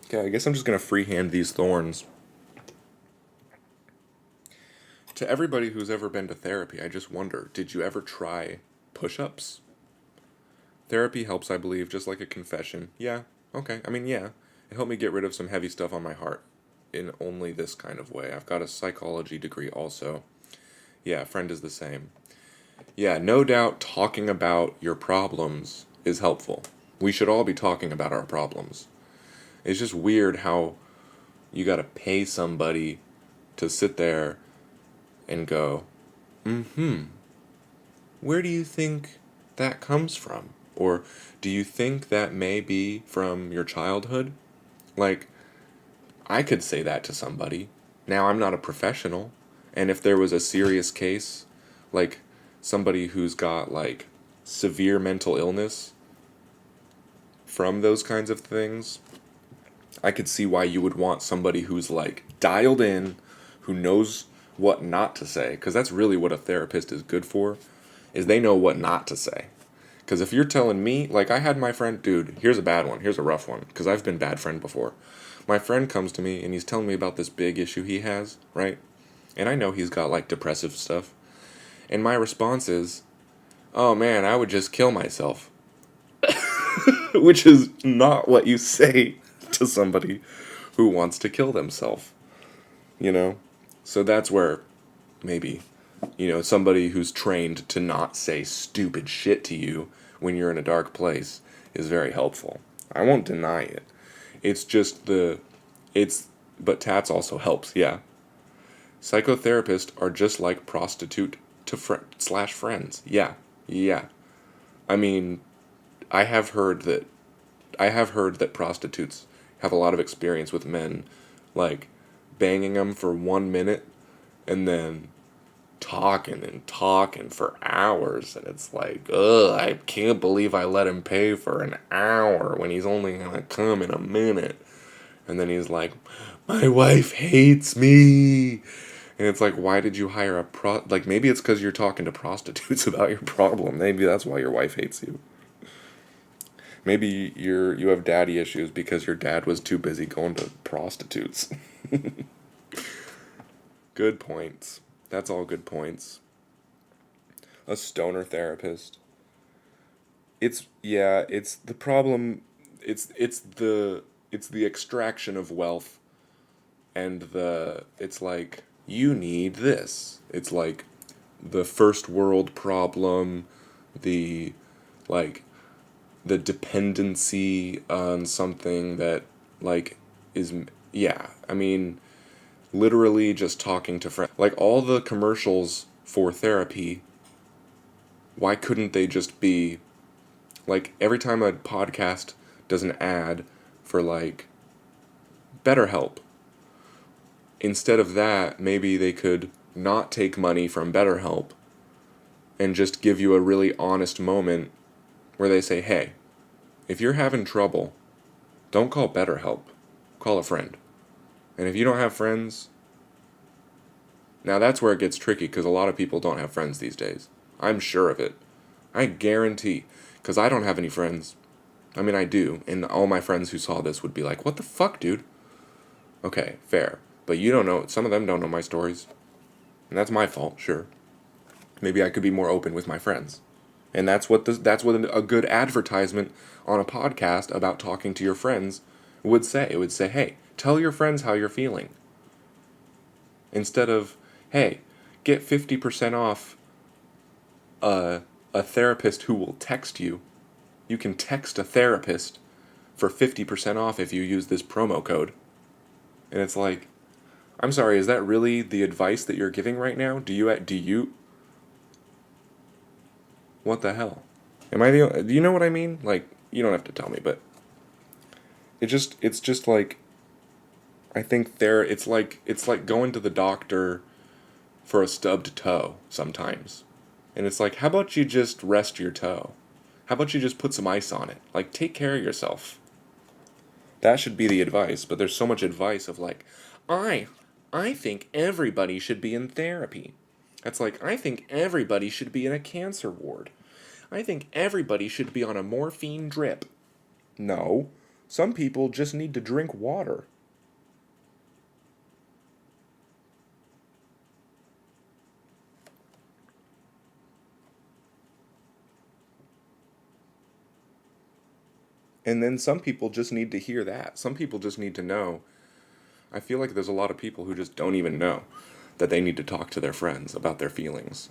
Okay, I guess I'm just going to freehand these thorns. To everybody who's ever been to therapy, I just wonder, did you ever try push-ups? Therapy helps, I believe, just like a confession. Yeah, okay. I mean, yeah. It helped me get rid of some heavy stuff on my heart in only this kind of way. I've got a psychology degree also. Yeah, friend is the same. Yeah, no doubt talking about your problems is helpful. We should all be talking about our problems. It's just weird how you gotta pay somebody to sit there and go, where do you think that comes from? Or do you think that may be from your childhood? Like, I could say that to somebody. Now, I'm not a professional. And if there was a serious case, like somebody who's got like severe mental illness from those kinds of things, I could see why you would want somebody who's like dialed in, who knows what not to say, because that's really what a therapist is good for, is they know what not to say. Because if you're telling me, like I had my friend, dude, here's a bad one, here's a rough one, because I've been bad friend before. My friend comes to me and he's telling me about this big issue he has, right? And I know he's got like depressive stuff. And my response is, oh man, I would just kill myself. Which is not what you say to somebody who wants to kill themselves, you know? So that's where maybe, somebody who's trained to not say stupid shit to you when you're in a dark place is very helpful. I won't deny it. It's just but tats also helps, yeah. Psychotherapists are just like prostitute to slash friends. Yeah, yeah. I mean, I have heard that I have heard that prostitutes have a lot of experience with men, like banging them for 1 minute and then talking and talking for hours, and it's like, ugh, I can't believe I let him pay for an hour when he's only gonna come in a minute. And then he's like, my wife hates me. And it's like, why did you hire like, maybe it's because you're talking to prostitutes about your problem. Maybe that's why your wife hates you. Maybe you have daddy issues because your dad was too busy going to prostitutes. Good points. That's all good points. A stoner therapist. It's the problem. It's the extraction of wealth, and it's like, you need this. It's like the first world problem, the like the dependency on something that like is, yeah, I mean, literally just talking to friends. Like all the commercials for therapy, why couldn't they just be like every time a podcast does an ad for like BetterHelp, instead of that, maybe they could not take money from BetterHelp and just give you a really honest moment where they say, hey, if you're having trouble, don't call BetterHelp, call a friend. And if you don't have friends, now that's where it gets tricky because a lot of people don't have friends these days. I'm sure of it. I guarantee, because I don't have any friends. I mean, I do, and all my friends who saw this would be like, what the fuck, dude? Okay, fair. But you don't know, some of them don't know my stories. And that's my fault, sure. Maybe I could be more open with my friends. And that's what a good advertisement on a podcast about talking to your friends would say. It would say, hey, tell your friends how you're feeling. Instead of, hey, get 50% off a therapist who will text you. You can text a therapist for 50% off if you use this promo code. And it's like, I'm sorry, is that really the advice that you're giving right now? Do you, what the hell? Do you know what I mean? Like, you don't have to tell me, but it's just like, I think it's like going to the doctor for a stubbed toe sometimes. And it's like, how about you just rest your toe? How about you just put some ice on it? Like, take care of yourself. That should be the advice, but there's so much advice of like, I I think everybody should be in therapy. That's like, I think everybody should be in a cancer ward. I think everybody should be on a morphine drip. No, some people just need to drink water. And then some people just need to hear that. Some people just need to know. I feel like there's a lot of people who just don't even know that they need to talk to their friends about their feelings.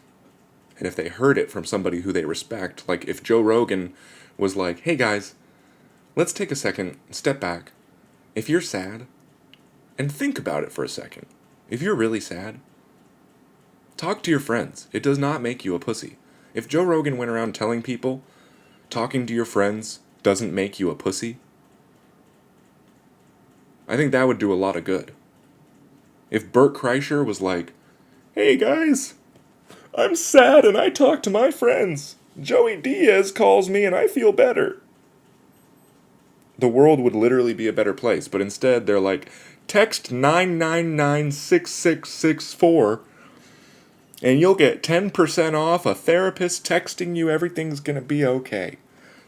And if they heard it from somebody who they respect, like if Joe Rogan was like, hey guys, let's take a second, step back. If you're sad, and think about it for a second. If you're really sad, talk to your friends. It does not make you a pussy. If Joe Rogan went around telling people, talking to your friends doesn't make you a pussy, I think that would do a lot of good. If Bert Kreischer was like, hey guys, I'm sad and I talk to my friends. Joey Diaz calls me and I feel better. The world would literally be a better place, but instead they're like, text 9996664 and you'll get 10% off a therapist texting you everything's gonna be okay.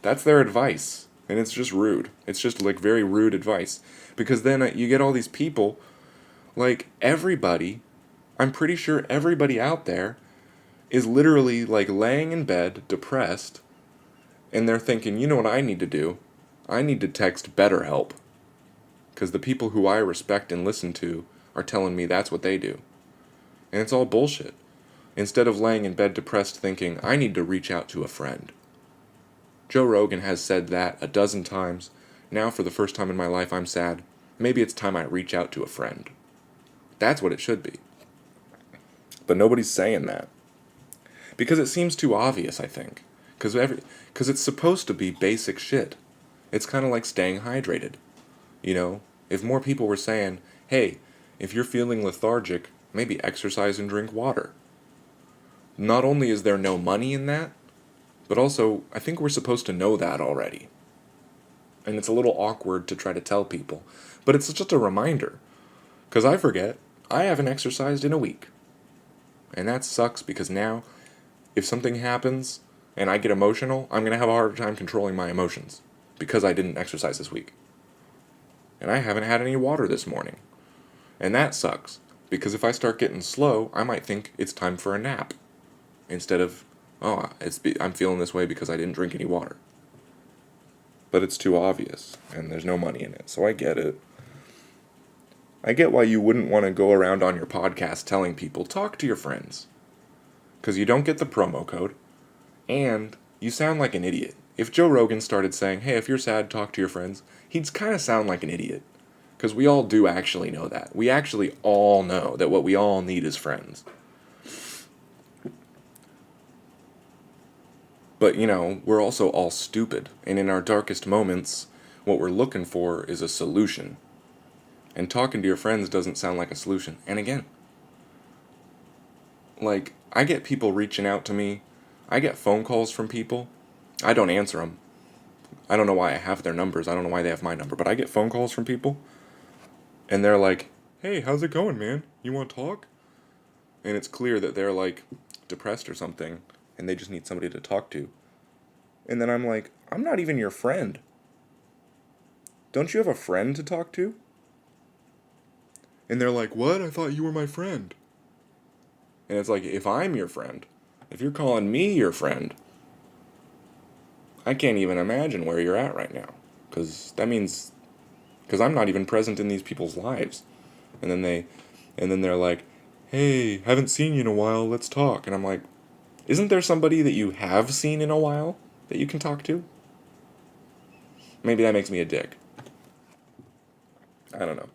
That's their advice. And it's just rude. It's just like very rude advice. Because then you get all these people, like everybody, I'm pretty sure everybody out there is literally like laying in bed, depressed, and they're thinking, you know what I need to do? I need to text BetterHelp. Because the people who I respect and listen to are telling me that's what they do. And it's all bullshit. Instead of laying in bed depressed thinking, I need to reach out to a friend. Joe Rogan has said that a dozen times. Now, for the first time in my life, I'm sad. Maybe it's time I reach out to a friend. That's what it should be. But nobody's saying that. Because it seems too obvious, I think. Because it's supposed to be basic shit. It's kind of like staying hydrated. You know, if more people were saying, hey, if you're feeling lethargic, maybe exercise and drink water. Not only is there no money in that, but also, I think we're supposed to know that already. And it's a little awkward to try to tell people. But it's just a reminder. Because I forget, I haven't exercised in a week. And that sucks because now, if something happens and I get emotional, I'm going to have a harder time controlling my emotions. Because I didn't exercise this week. And I haven't had any water this morning. And that sucks. Because if I start getting slow, I might think it's time for a nap. Instead of, oh, I'm feeling this way because I didn't drink any water. But it's too obvious, and there's no money in it, so I get it. I get why you wouldn't want to go around on your podcast telling people, talk to your friends. Because you don't get the promo code, and you sound like an idiot. If Joe Rogan started saying, hey, if you're sad, talk to your friends, he'd kind of sound like an idiot. Because we all do actually know that. We actually all know that what we all need is friends. But, you know, we're also all stupid, and in our darkest moments, what we're looking for is a solution. And talking to your friends doesn't sound like a solution. And again, like, I get people reaching out to me, I get phone calls from people, I don't answer them. I don't know why I have their numbers, I don't know why they have my number, but I get phone calls from people, and they're like, hey, how's it going, man? You want to talk? And it's clear that they're, like, depressed or something, and they just need somebody to talk to. And then I'm like, I'm not even your friend. Don't you have a friend to talk to? And they're like, what? I thought you were my friend. And it's like, if I'm your friend, if you're calling me your friend, I can't even imagine where you're at right now. Because that means, because I'm not even present in these people's lives. And then they're like, hey, haven't seen you in a while, let's talk. And I'm like, isn't there somebody that you have seen in a while that you can talk to? Maybe that makes me a dick. I don't know.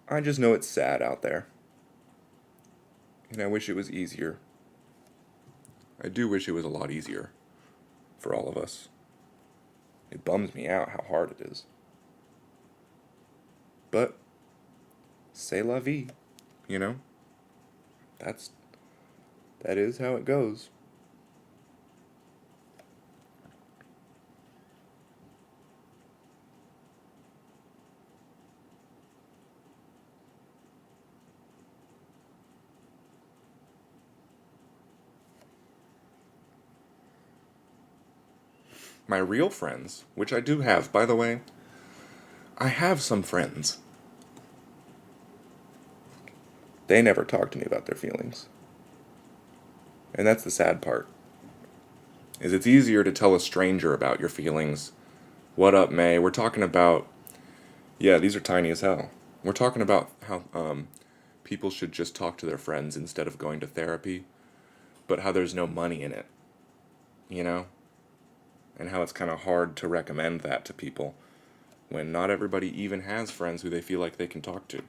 I just know it's sad out there. And I wish it was easier. I do wish it was a lot easier for all of us. It bums me out how hard it is. But, c'est la vie, you know? That is how it goes. My real friends, which I do have, by the way, I have some friends. They never talk to me about their feelings. And that's the sad part. Is it's easier to tell a stranger about your feelings What up, May? We're talking about, yeah, these are tiny as hell. We're talking about how people should just talk to their friends instead of going to therapy, but how there's no money in it, you know? And how it's kind of hard to recommend that to people when not everybody even has friends who they feel like they can talk to.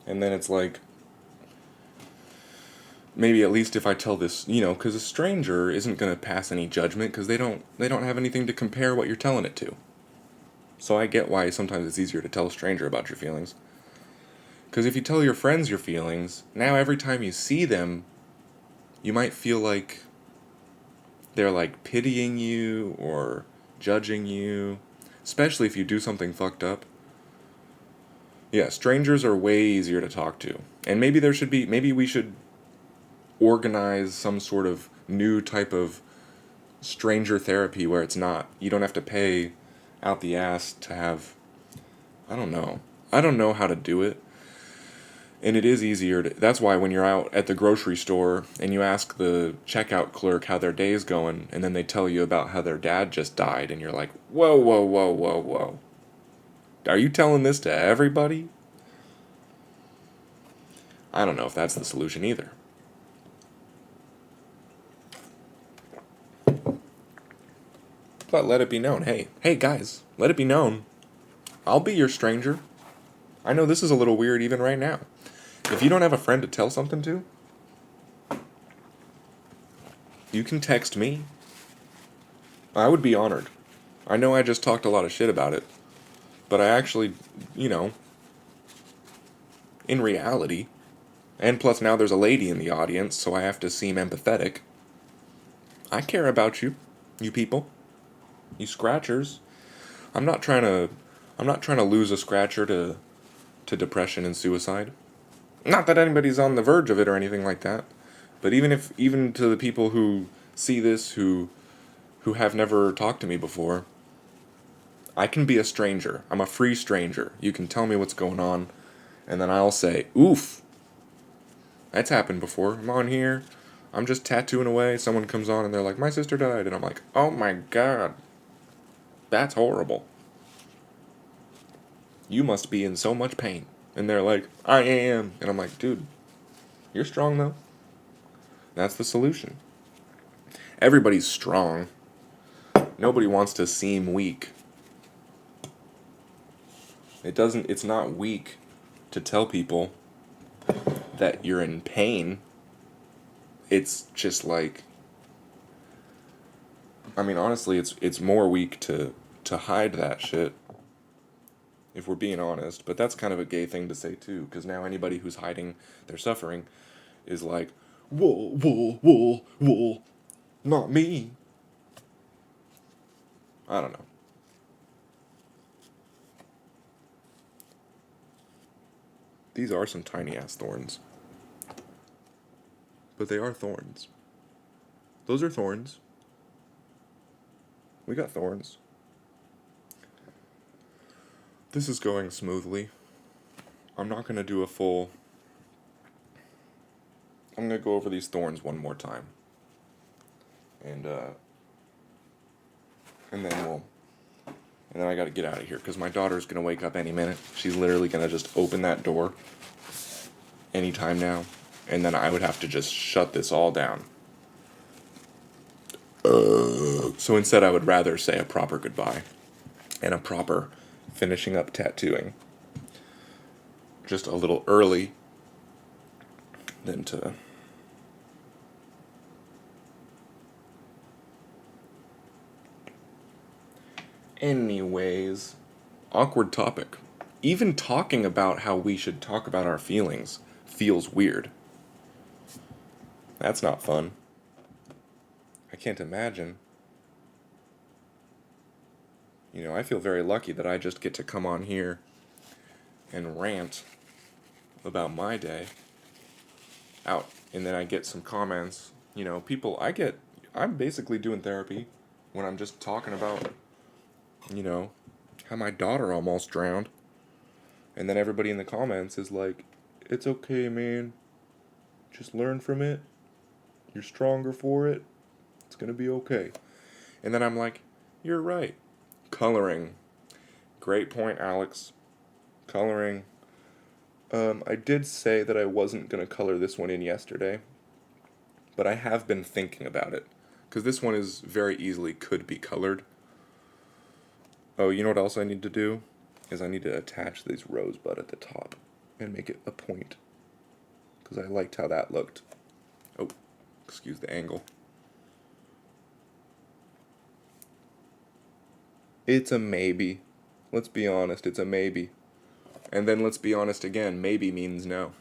And then it's like, maybe at least if I tell this, because a stranger isn't going to pass any judgment because they don't have anything to compare what you're telling it to. So I get why sometimes it's easier to tell a stranger about your feelings. Because if you tell your friends your feelings, now every time you see them, you might feel like they're like pitying you or judging you, especially if you do something fucked up. Yeah, strangers are way easier to talk to. And maybe we should organize some sort of new type of stranger therapy where you don't have to pay out the ass to have, I don't know. I don't know how to do it. And it is that's why when you're out at the grocery store and you ask the checkout clerk how their day's going, and then they tell you about how their dad just died, and you're like, whoa, whoa, whoa, whoa, whoa. Are you telling this to everybody? I don't know if that's the solution either. But let it be known. Hey guys, let it be known. I'll be your stranger. I know this is a little weird even right now. If you don't have a friend to tell something to, you can text me. I would be honored. I know I just talked a lot of shit about it, but I actually, you know, in reality, and plus now there's a lady in the audience, so I have to seem empathetic. I care about you, you people, you scratchers. I'm not trying to, I'm not trying to lose a scratcher to depression and suicide. Not that anybody's on the verge of it or anything like that, but even to the people who see this who have never talked to me before, I can be a stranger. I'm a free stranger. You can tell me what's going on, and then I'll say, oof, that's happened before. I'm on here, I'm just tattooing away, someone comes on and they're like, my sister died, and I'm like, oh my god, that's horrible. You must be in so much pain. And they're like, I am. And I'm like, dude, you're strong though. That's the solution. Everybody's strong. Nobody wants to seem weak. It's not weak to tell people that you're in pain. It's just like, I mean, honestly, it's more weak to hide that shit, if we're being honest. But that's kind of a gay thing to say too, because now anybody who's hiding their suffering is like, whoa, whoa, whoa, whoa, not me. I don't know. These are some tiny ass thorns. But they are thorns. Those are thorns. We got thorns. This is going smoothly. I'm not going to do a full... I'm going to go over these thorns one more time. And then I got to get out of here because my daughter's going to wake up any minute. She's literally going to just open that door anytime now. And then I would have to just shut this all down. So instead I would rather say a proper goodbye and a proper finishing up tattooing. Just a little early than to... Anyways, awkward topic. Even talking about how we should talk about our feelings feels weird. That's not fun. I can't imagine. I feel very lucky that I just get to come on here and rant about my day out, and then I get some comments. I'm basically doing therapy when I'm just talking about, how my daughter almost drowned. And then everybody in the comments is like, it's okay, man. Just learn from it. You're stronger for it. It's gonna be okay. And then I'm like, You're right. Coloring. Great point, Alex. Coloring. I did say that I wasn't going to color this one in yesterday, but I have been thinking about it. Because this one is very easily could be colored. Oh, you know what else I need to do? Is I need to attach this rosebud at the top and make it a point. Because I liked how that looked. Oh, excuse the angle. It's a maybe. Let's be honest, it's a maybe. And then let's be honest again, maybe means no.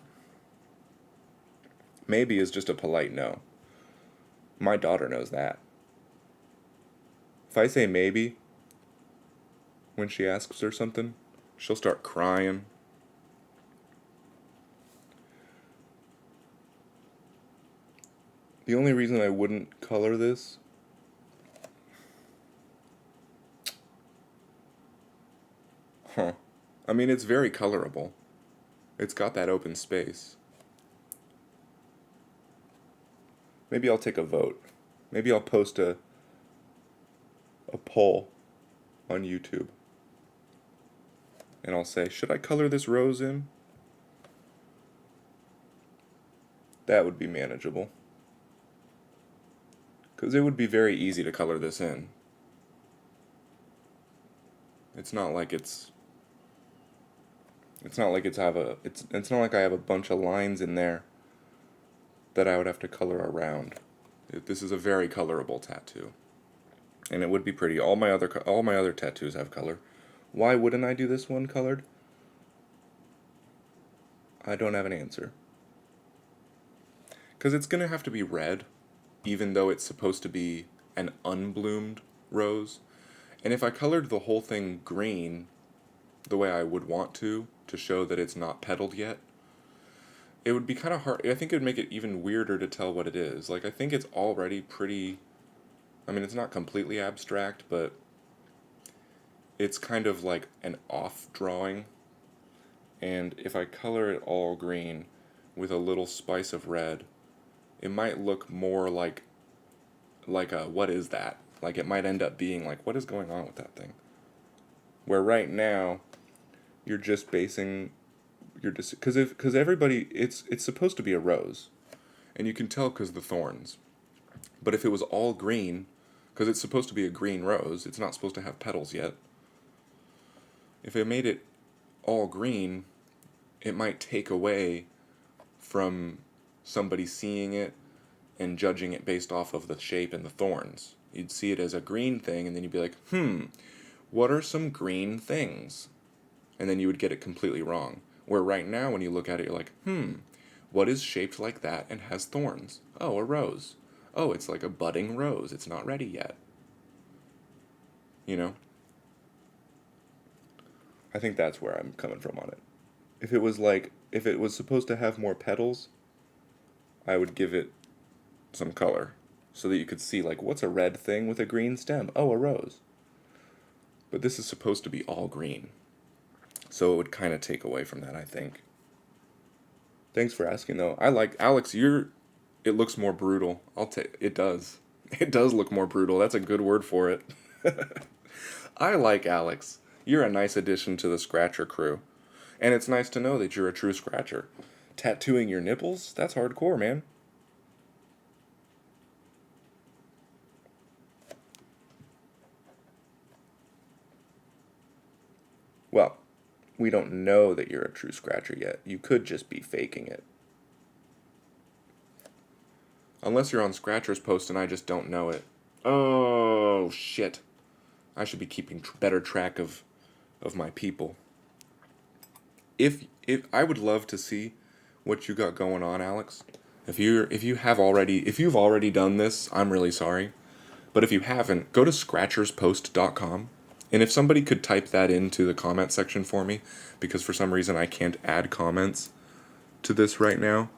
Maybe is just a polite no. My daughter knows that. If I say maybe, when she asks her something, she'll start crying. The only reason I wouldn't color this I mean, it's very colorable. It's got that open space. Maybe I'll take a vote. Maybe I'll post a poll on YouTube. And I'll say, should I color this rose in? That would be manageable. Because it would be very easy to color this in. It's not like it's not like it's not like I have a bunch of lines in there that I would have to color around. This is a very colorable tattoo. And it would be pretty. All my other tattoos have color. Why wouldn't I do this one colored? I don't have an answer. Cuz it's going to have to be red even though it's supposed to be an unbloomed rose. And if I colored the whole thing green the way I would want to show that it's not petaled yet, it would be kind of hard. I think it would make it even weirder to tell what it is. Like, I think it's already pretty, I mean, it's not completely abstract, but it's kind of like an off drawing. And if I color it all green with a little spice of red, it might look more like a, what is that? Like, it might end up being like, what is going on with that thing? Where right now, you're just basing, because everybody, it's supposed to be a rose, and you can tell because the thorns. But if it was all green, because it's supposed to be a green rose, it's not supposed to have petals yet. If it made it all green, it might take away from somebody seeing it and judging it based off of the shape and the thorns. You'd see it as a green thing, and then you'd be like, what are some green things? And then you would get it completely wrong. Where right now, when you look at it, you're like, what is shaped like that and has thorns? Oh, a rose. Oh, it's like a budding rose. It's not ready yet. You know? I think that's where I'm coming from on it. If it was supposed to have more petals, I would give it some color so that you could see, like, what's a red thing with a green stem? Oh, a rose. But this is supposed to be all green. So it would kind of take away from that, I think. Thanks for asking, though. I like, Alex, it looks more brutal. It does. It does look more brutal. That's a good word for it. I like Alex. You're a nice addition to the Scratcher crew. And it's nice to know that you're a true Scratcher. Tattooing your nipples? That's hardcore, man. Well, we don't know that you're a true Scratcher yet. You could just be faking it. Unless you're on Scratcher's post and I just don't know it. Oh, shit. I should be keeping better track of my people. If I would love to see what you got going on, Alex. If you've already done this, I'm really sorry. But if you haven't, go to scratcherspost.com. And if somebody could type that into the comment section for me, because for some reason I can't add comments to this right now.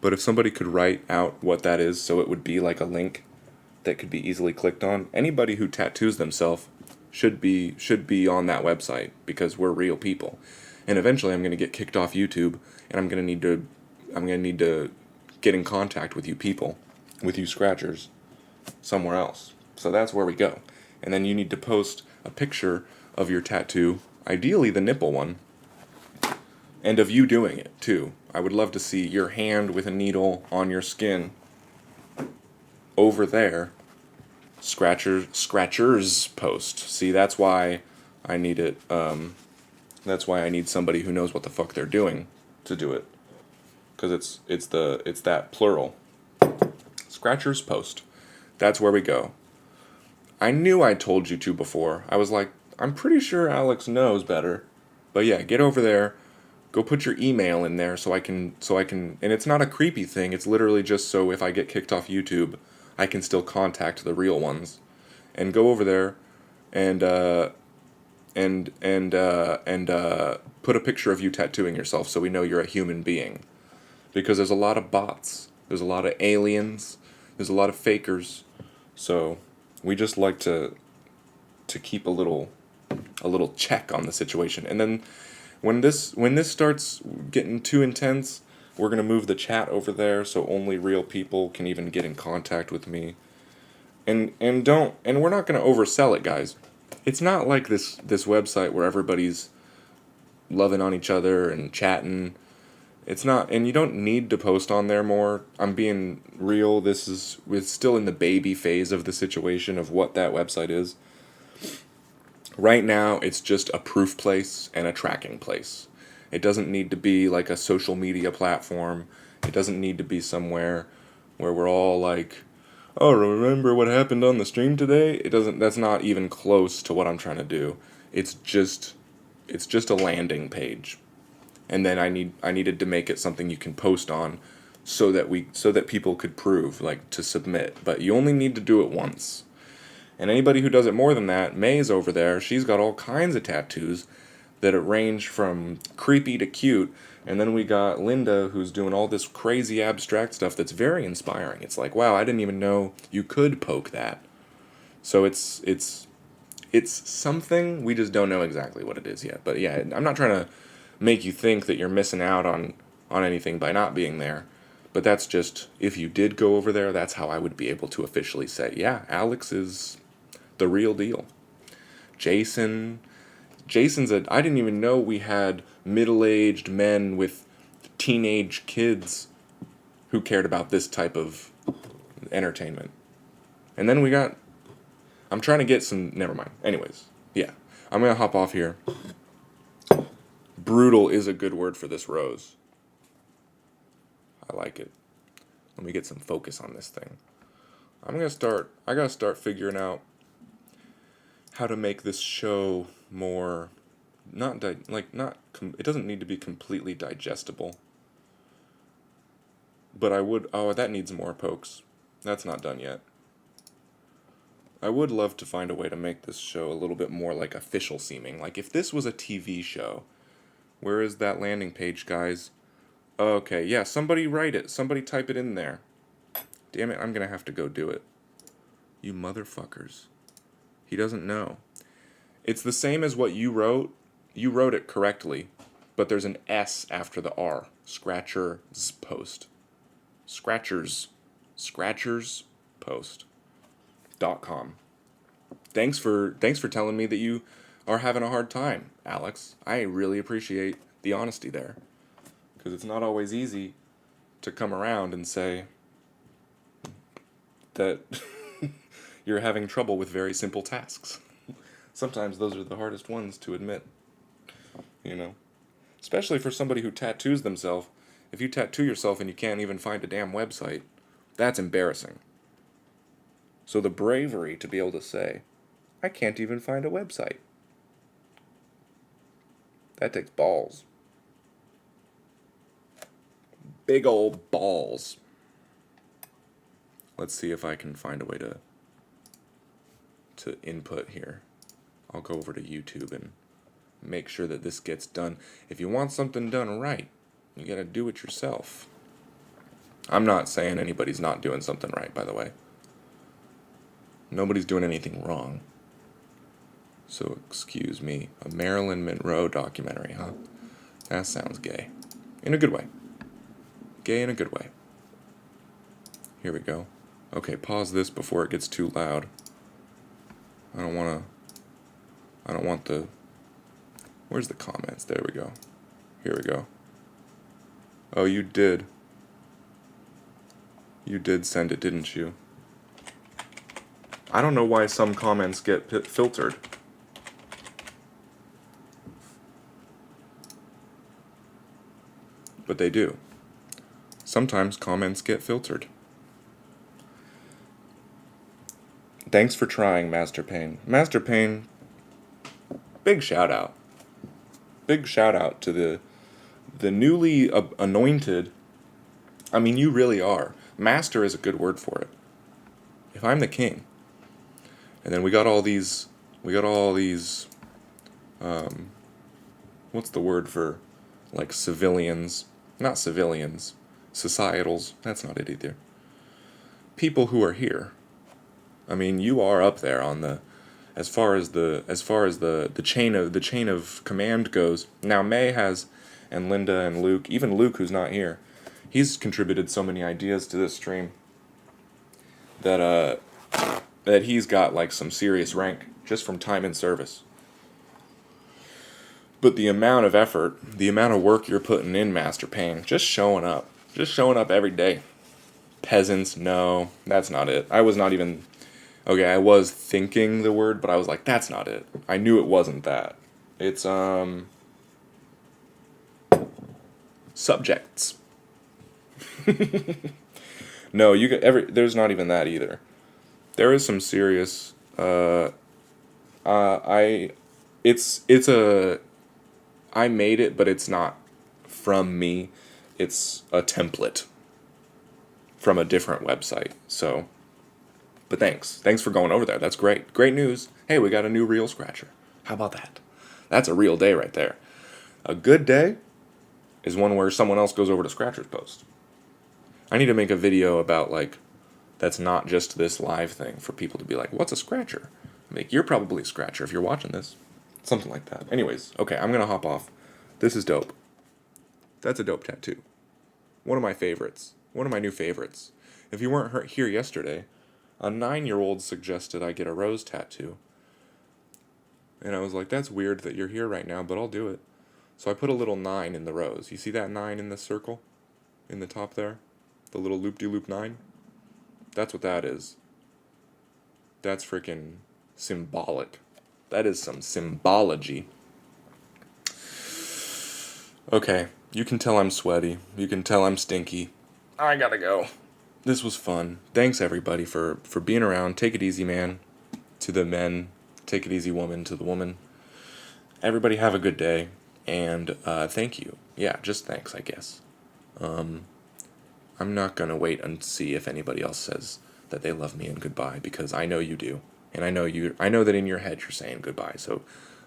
But if somebody could write out what that is so it would be like a link that could be easily clicked on, anybody who tattoos themselves should be on that website because we're real people. And eventually I'm going to get kicked off YouTube and I'm going to need to get in contact with you people, with you Scratchers somewhere else. So that's where we go. And then you need to post a picture of your tattoo, ideally the nipple one, and of you doing it too. I would love to see your hand with a needle on your skin over there. Scratchers post. See, that's why I need it. That's why I need somebody who knows what the fuck they're doing to do it, because it's that plural. Scratchers post. That's where we go. I knew I told you to before. I was like, I'm pretty sure Alex knows better. But yeah, get over there. Go put your email in there so I can and it's not a creepy thing. It's literally just so if I get kicked off YouTube, I can still contact the real ones. And go over there and put a picture of you tattooing yourself so we know you're a human being. Because there's a lot of bots. There's a lot of aliens. There's a lot of fakers. So we just like to keep a little check on the situation. And then when this starts getting too intense, we're going to move the chat over there so only real people can even get in contact with me. And we're not going to oversell it, guys. It's not like this website where everybody's loving on each other and chatting. It's not, and you don't need to post on there more. I'm being real. We're still in the baby phase of the situation of what that website is. Right now, it's just a proof place and a tracking place. It doesn't need to be like a social media platform. It doesn't need to be somewhere where we're all like, oh, remember what happened on the stream today? That's not even close to what I'm trying to do. It's just a landing page. And then I needed to make it something you can post on so that people could prove, like, to submit. But you only need to do it once. And anybody who does it more than that, May's over there, she's got all kinds of tattoos that range from creepy to cute. And then we got Linda, who's doing all this crazy abstract stuff that's very inspiring. It's like, wow, I didn't even know you could poke that. So it's something, we just don't know exactly what it is yet. But yeah, I'm not trying to make you think that you're missing out on anything by not being there. But that's just, if you did go over there, that's how I would be able to officially say, yeah, Alex is the real deal. Jason's I didn't even know we had middle-aged men with teenage kids who cared about this type of entertainment. And then I'm trying to get some, never mind. Anyways, yeah, I'm going to hop off here. Brutal is a good word for this rose. I like it. Let me get some focus on this thing. I gotta start figuring out how to make this show more, it doesn't need to be completely digestible. But that needs more pokes. That's not done yet. I would love to find a way to make this show a little bit more like official seeming. Like if this was a TV show, where is that landing page, guys? Okay, yeah, somebody write it. Somebody type it in there. Damn it, I'm gonna have to go do it. You motherfuckers. He doesn't know. It's the same as what you wrote. You wrote it correctly, but there's an S after the R. Scratchers post. Scratchers post.com. Thanks for telling me that you are having a hard time, Alex. I really appreciate the honesty there. Because it's not always easy to come around and say that you're having trouble with very simple tasks. Sometimes those are the hardest ones to admit. You know? Especially for somebody who tattoos themselves. If you tattoo yourself and you can't even find a damn website, that's embarrassing. So the bravery to be able to say, I can't even find a website. That takes balls. Big old balls. Let's see if I can find a way to input here. I'll go over to YouTube and make sure that this gets done. If you want something done right, you gotta do it yourself. I'm not saying anybody's not doing something right, by the way. Nobody's doing anything wrong. So excuse me. A Marilyn Monroe documentary, huh? That sounds gay. In a good way. Gay in a good way. Here we go. Okay, pause this before it gets too loud. I don't want the, where's the comments? There we go. Here we go. Oh, you did. You did send it, didn't you? I don't know why some comments get filtered. But they do. Sometimes comments get filtered. Thanks for trying, Master Payne. Master Payne, big shout out. Big shout out to the newly anointed. I mean, you really are. Master is a good word for it. If I'm the king, and then we got all these, what's the word for, like, civilians? Not civilians, societals. That's not it either. People who are here. I mean, you are up there on the, as far as the chain of command goes. Now May has, and Linda and Luke, even Luke who's not here, he's contributed so many ideas to this stream that that he's got like some serious rank just from time in service. But the amount of effort, the amount of work you're putting in, Master Payne, just showing up every day. Peasants, no, that's not it. I was not even, okay, I was thinking the word, but I was like, that's not it. I knew it wasn't that. It's, subjects. No, you get there's not even that either. There is some serious, I made it, but it's not from me. It's a template from a different website. So, but thanks for going over there. That's great. Great news. Hey, we got a new reel scratcher. How about that? That's a real day right there. A good day is one where someone else goes over to Scratcher's post. I need to make a video about, like, that's not just this live thing for people to be like, what's a scratcher? Like, you're probably a scratcher if you're watching this. Something like that. Anyways, okay, I'm going to hop off. This is dope. That's a dope tattoo. One of my favorites. One of my new favorites. If you weren't here yesterday, a 9-year-old suggested I get a rose tattoo. And I was like, that's weird that you're here right now, but I'll do it. So I put a little 9 in the rose. You see that 9 in the circle? In the top there? The little loop-de-loop 9? That's what that is. That's freaking symbolic. That is some symbology. Okay, you can tell I'm sweaty. You can tell I'm stinky. I gotta go. This was fun. Thanks, everybody, for being around. Take it easy, man. To the men. Take it easy, woman. To the woman. Everybody have a good day. And thank you. Yeah, just thanks, I guess. I'm not gonna wait and see if anybody else says that they love me and goodbye, because I know you do. And I know that in your head you're saying goodbye. So,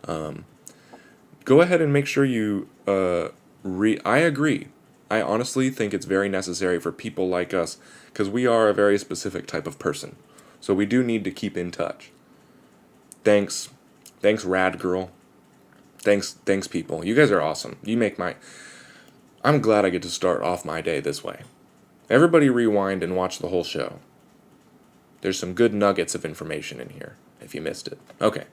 go ahead and make sure you, I agree. I honestly think it's very necessary for people like us, because we are a very specific type of person. So we do need to keep in touch. Thanks, Rad Girl. Thanks, people. You guys are awesome. You make I'm glad I get to start off my day this way. Everybody rewind and watch the whole show. There's some good nuggets of information in here, if you missed it. Okay.